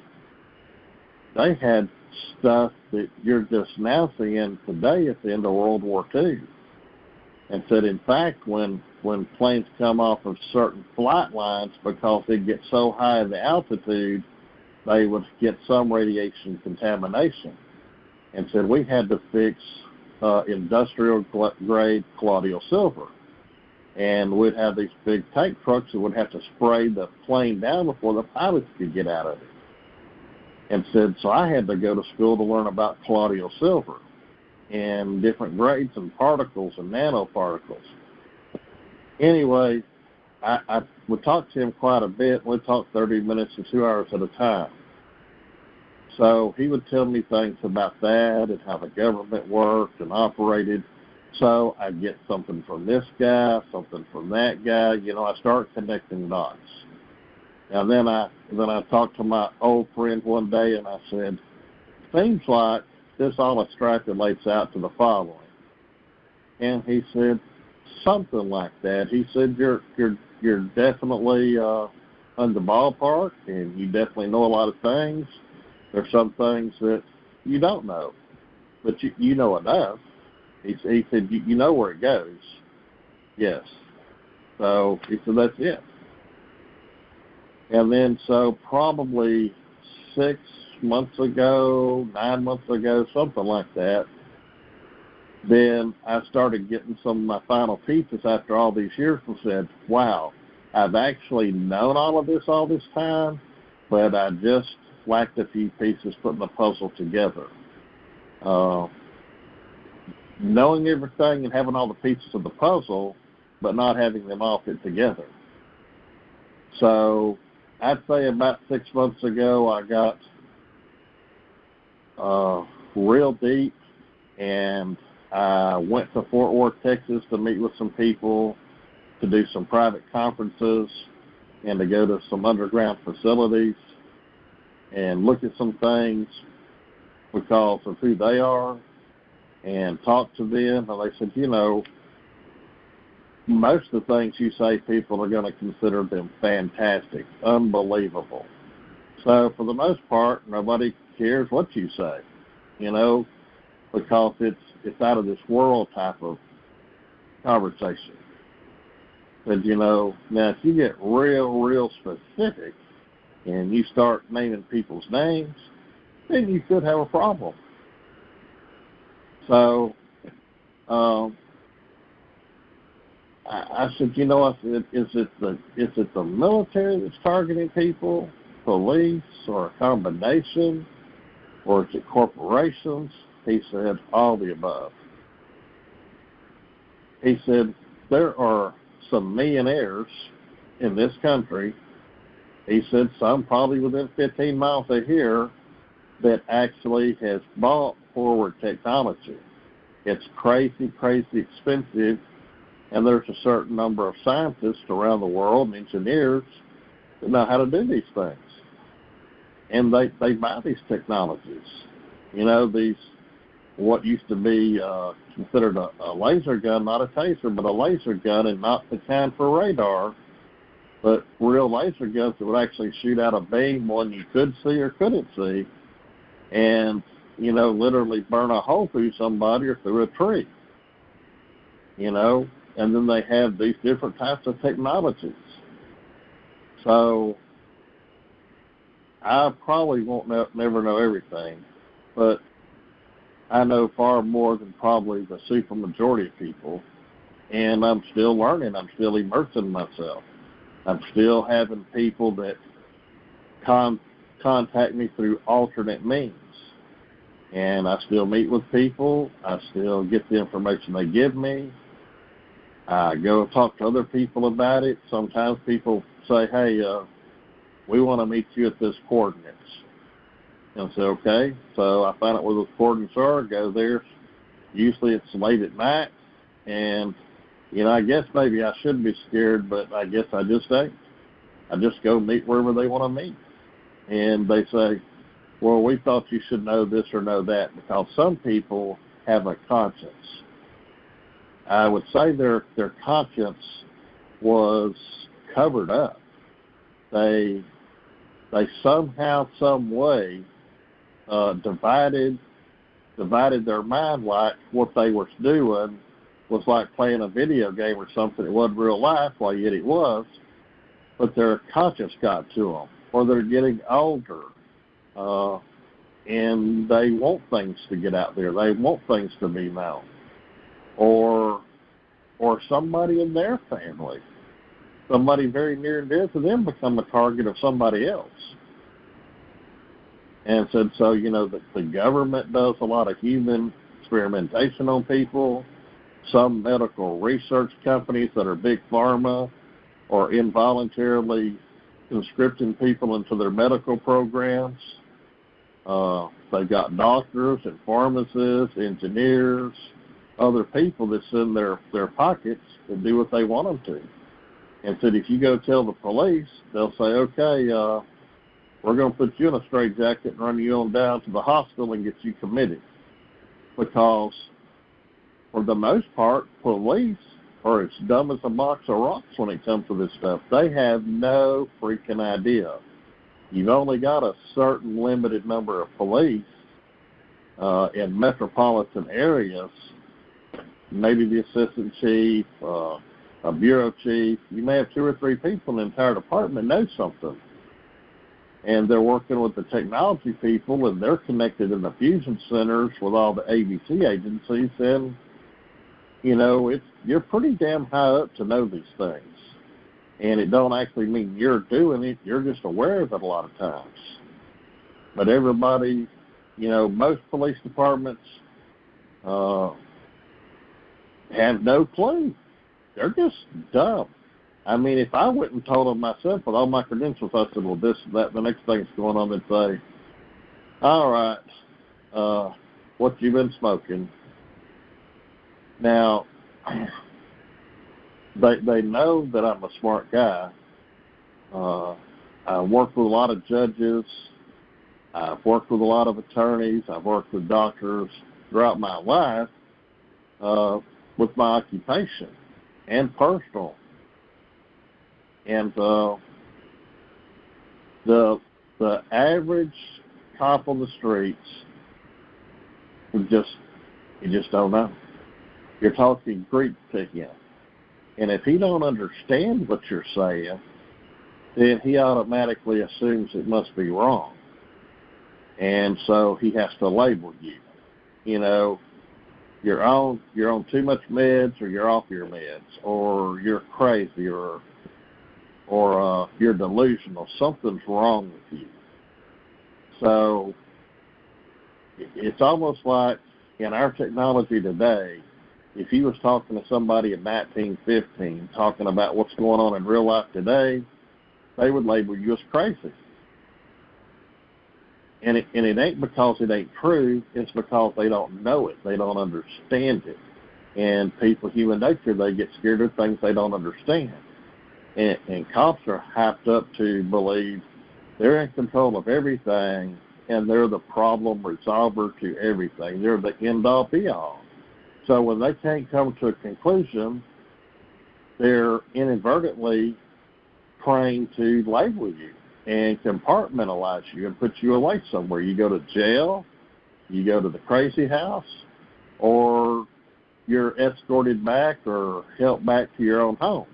they had stuff that you're just now seeing today at the end of World War II. And said, in fact, when planes come off of certain flight lines, because they get so high in the altitude, they would get some radiation contamination. And said, we had to fix industrial-grade colloidal silver. And we'd have these big tank trucks that would have to spray the plane down before the pilots could get out of it. And said, so I had to go to school to learn about colloidal silver and different grades and particles and nanoparticles. Anyway, I would talk to him quite a bit. We'd talk 30 minutes to 2 hours at a time. So he would tell me things about that and how the government worked and operated. So I'd get something from this guy, something from that guy. I start connecting dots. And then I talked to my old friend one day, and I said, seems like this all extrapolates out to the following. And he said, something like that. He said, you're definitely on the ballpark, and you definitely know a lot of things. There's some things that you don't know, but you know enough. He said, you know where it goes. Yes. So he said, that's it. And then so probably 6 months ago, 9 months ago, something like that, then I started getting some of my final pieces after all these years and said, wow, I've actually known all of this time, but I just lacked a few pieces putting the puzzle together. Knowing everything and having all the pieces of the puzzle, but not having them all fit together. So I'd say about 6 months ago, I got real deep, and I went to Fort Worth, Texas to meet with some people, to do some private conferences, and to go to some underground facilities and look at some things because of who they are and talk to them. And they said, most of the things you say, people are going to consider them fantastic, unbelievable. So for the most part, nobody cares what you say, because it's out of this world type of conversation. But, now if you get real specific and you start naming people's names, then you could have a problem. So I said, is it the military that's targeting people, police, or a combination, or is it corporations? He said, all the above. He said, there are some millionaires in this country, he said, some probably within 15 miles of here, that actually has bought forward technology. It's crazy expensive, and there's a certain number of scientists around the world and engineers that know how to do these things. And they buy these technologies. These, what used to be considered a laser gun, not a taser, but a laser gun, and not the kind for radar, but real laser guns that would actually shoot out a beam, one you could see or couldn't see, and, literally burn a hole through somebody or through a tree. And then they have these different types of technologies. So I probably won't never know everything, but I know far more than probably the super majority of people, and I'm still learning. I'm still immersing myself. I'm still having people that contact me through alternate means, and I still meet with people. I still get the information they give me. I go talk to other people about it. Sometimes people say, hey, we want to meet you at this coordinates. And I say, okay. So I find out where those coordinates are, go there. Usually it's late at night. And, I guess maybe I shouldn't be scared, but I guess I just ain't. I just go meet wherever they want to meet. And they say, well, we thought you should know this or know that, because some people have a conscience. I would say their conscience was covered up. They somehow, some way, divided their mind, like what they were doing was like playing a video game or something. It wasn't real life, well, yet it was, but their conscience got to them, or they're getting older, and they want things to get out there. They want things to be known. Or somebody in their family, somebody very near and dear to them, become a target of somebody else. And said, so, the government does a lot of human experimentation on people. Some medical research companies that are big pharma are involuntarily conscripting people into their medical programs. They've got doctors and pharmacists, engineers, other people that's in their pockets to do what they want them to. And said, if you go tell the police, they'll say, okay, we're going to put you in a straitjacket and run you on down to the hospital and get you committed. Because for the most part, police are as dumb as a box of rocks when it comes to this stuff. They have no freaking idea. You've only got a certain limited number of police in metropolitan areas, maybe the assistant chief, a bureau chief. You may have 2 or 3 people in the entire department know something. And they're working with the technology people, and they're connected in the fusion centers with all the ABC agencies. And, you're pretty damn high up to know these things. And it don't actually mean you're doing it. You're just aware of it a lot of times. But everybody, most police departments have no clue. They're just dumb. I mean, if I went and told them myself with all my credentials, I said, well, this, that, the next thing's going on, they'd say, all right, what you been smoking? Now, they know that I'm a smart guy. I worked with a lot of judges. I've worked with a lot of attorneys. I've worked with doctors throughout my life with my occupation and personal. And the average cop on the streets who you just don't know. You're talking Greek to him. And if he don't understand what you're saying, then he automatically assumes it must be wrong. And so he has to label you. You know, you're on too much meds, or you're off your meds, or you're crazy, or you're delusional. Something's wrong with you. So it's almost like in our technology today, if you was talking to somebody in 1915 talking about what's going on in real life today, they would label you as crazy. And it ain't because it ain't true. It's because they don't know it. They don't understand it. And people, human nature, they get scared of things they don't understand. And cops are hyped up to believe they're in control of everything, and they're the problem resolver to everything. They're the end-all, be-all. So when they can't come to a conclusion, they're inadvertently trained to label you and compartmentalize you and put you away somewhere. You go to jail, you go to the crazy house, or you're escorted back or helped back to your own home.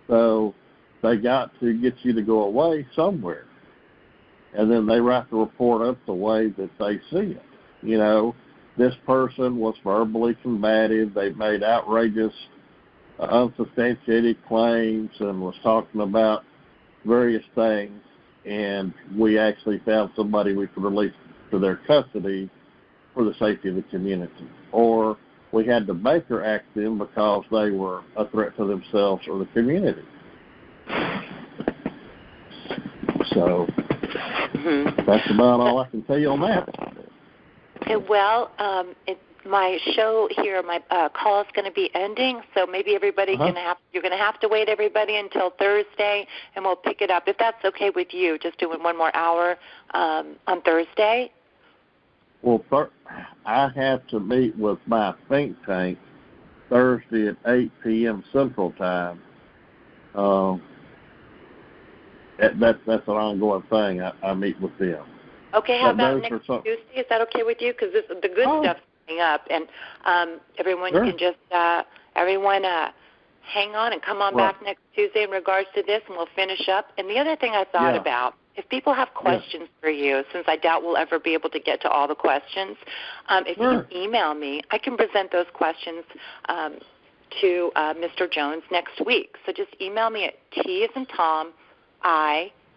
So they got to get you to go away somewhere. And then they write the report up the way that they see it. You know, this person was verbally combative. They made outrageous, unsubstantiated claims and was talking about various things, and we actually found somebody we could release to their custody for the safety of the community. Or we had to Baker Act them because they were a threat to themselves or the community. So that's about all I can tell you on that. Okay, well, my show here, my call is going to be ending, so maybe everybody you're going to have to wait, everybody, until Thursday, and we'll pick it up. If that's okay with you, just doing one more hour on Thursday. Well, I have to meet with my think tank Thursday at 8 p.m. Central Time. That's an ongoing thing. I meet with them. Okay, how about next Tuesday? Is that okay with you? Because the good stuff's coming up, and everyone can just hang on and come on back next Tuesday in regards to this, and we'll finish up. And the other thing I thought about, if people have questions for you, since I doubt we'll ever be able to get to all the questions, if you can email me, I can present those questions to Mr. Jones next week. So just email me at T as in Tom,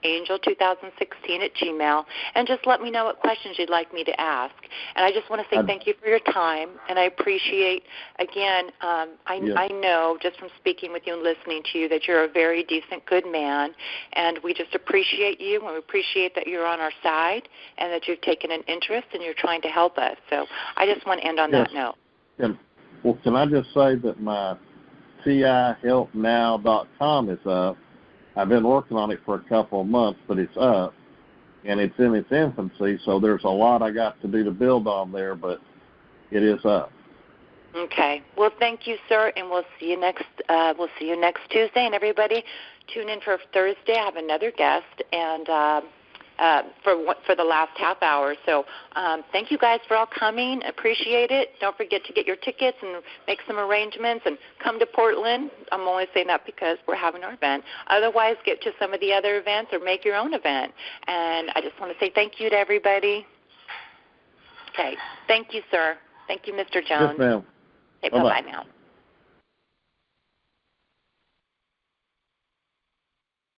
angel2016@gmail, and just let me know what questions you'd like me to ask. And I just want to say thank you for your time, and I appreciate, again, I know just from speaking with you and listening to you that you're a very decent, good man, and we just appreciate you, and we appreciate that you're on our side and that you've taken an interest and you're trying to help us. So I just want to end on that note. Well, can I just say that my tihelpnow.com is up. I've been working on it for a couple of months, but it's up, and it's in its infancy, so there's a lot I got to do to build on there, but it is up. Okay. Well, thank you, sir, and we'll see you next Tuesday. And everybody, tune in for Thursday. I have another guest, and for the last half hour. So thank you guys for all coming. Appreciate it. Don't forget to get your tickets and make some arrangements and come to Portland. I'm only saying that because we're having our event. Otherwise, get to some of the other events or make your own event. And I just want to say thank you to everybody. Okay. Thank you, sir. Thank you, Mr. Jones. Yes, ma'am. Okay, bye-bye now.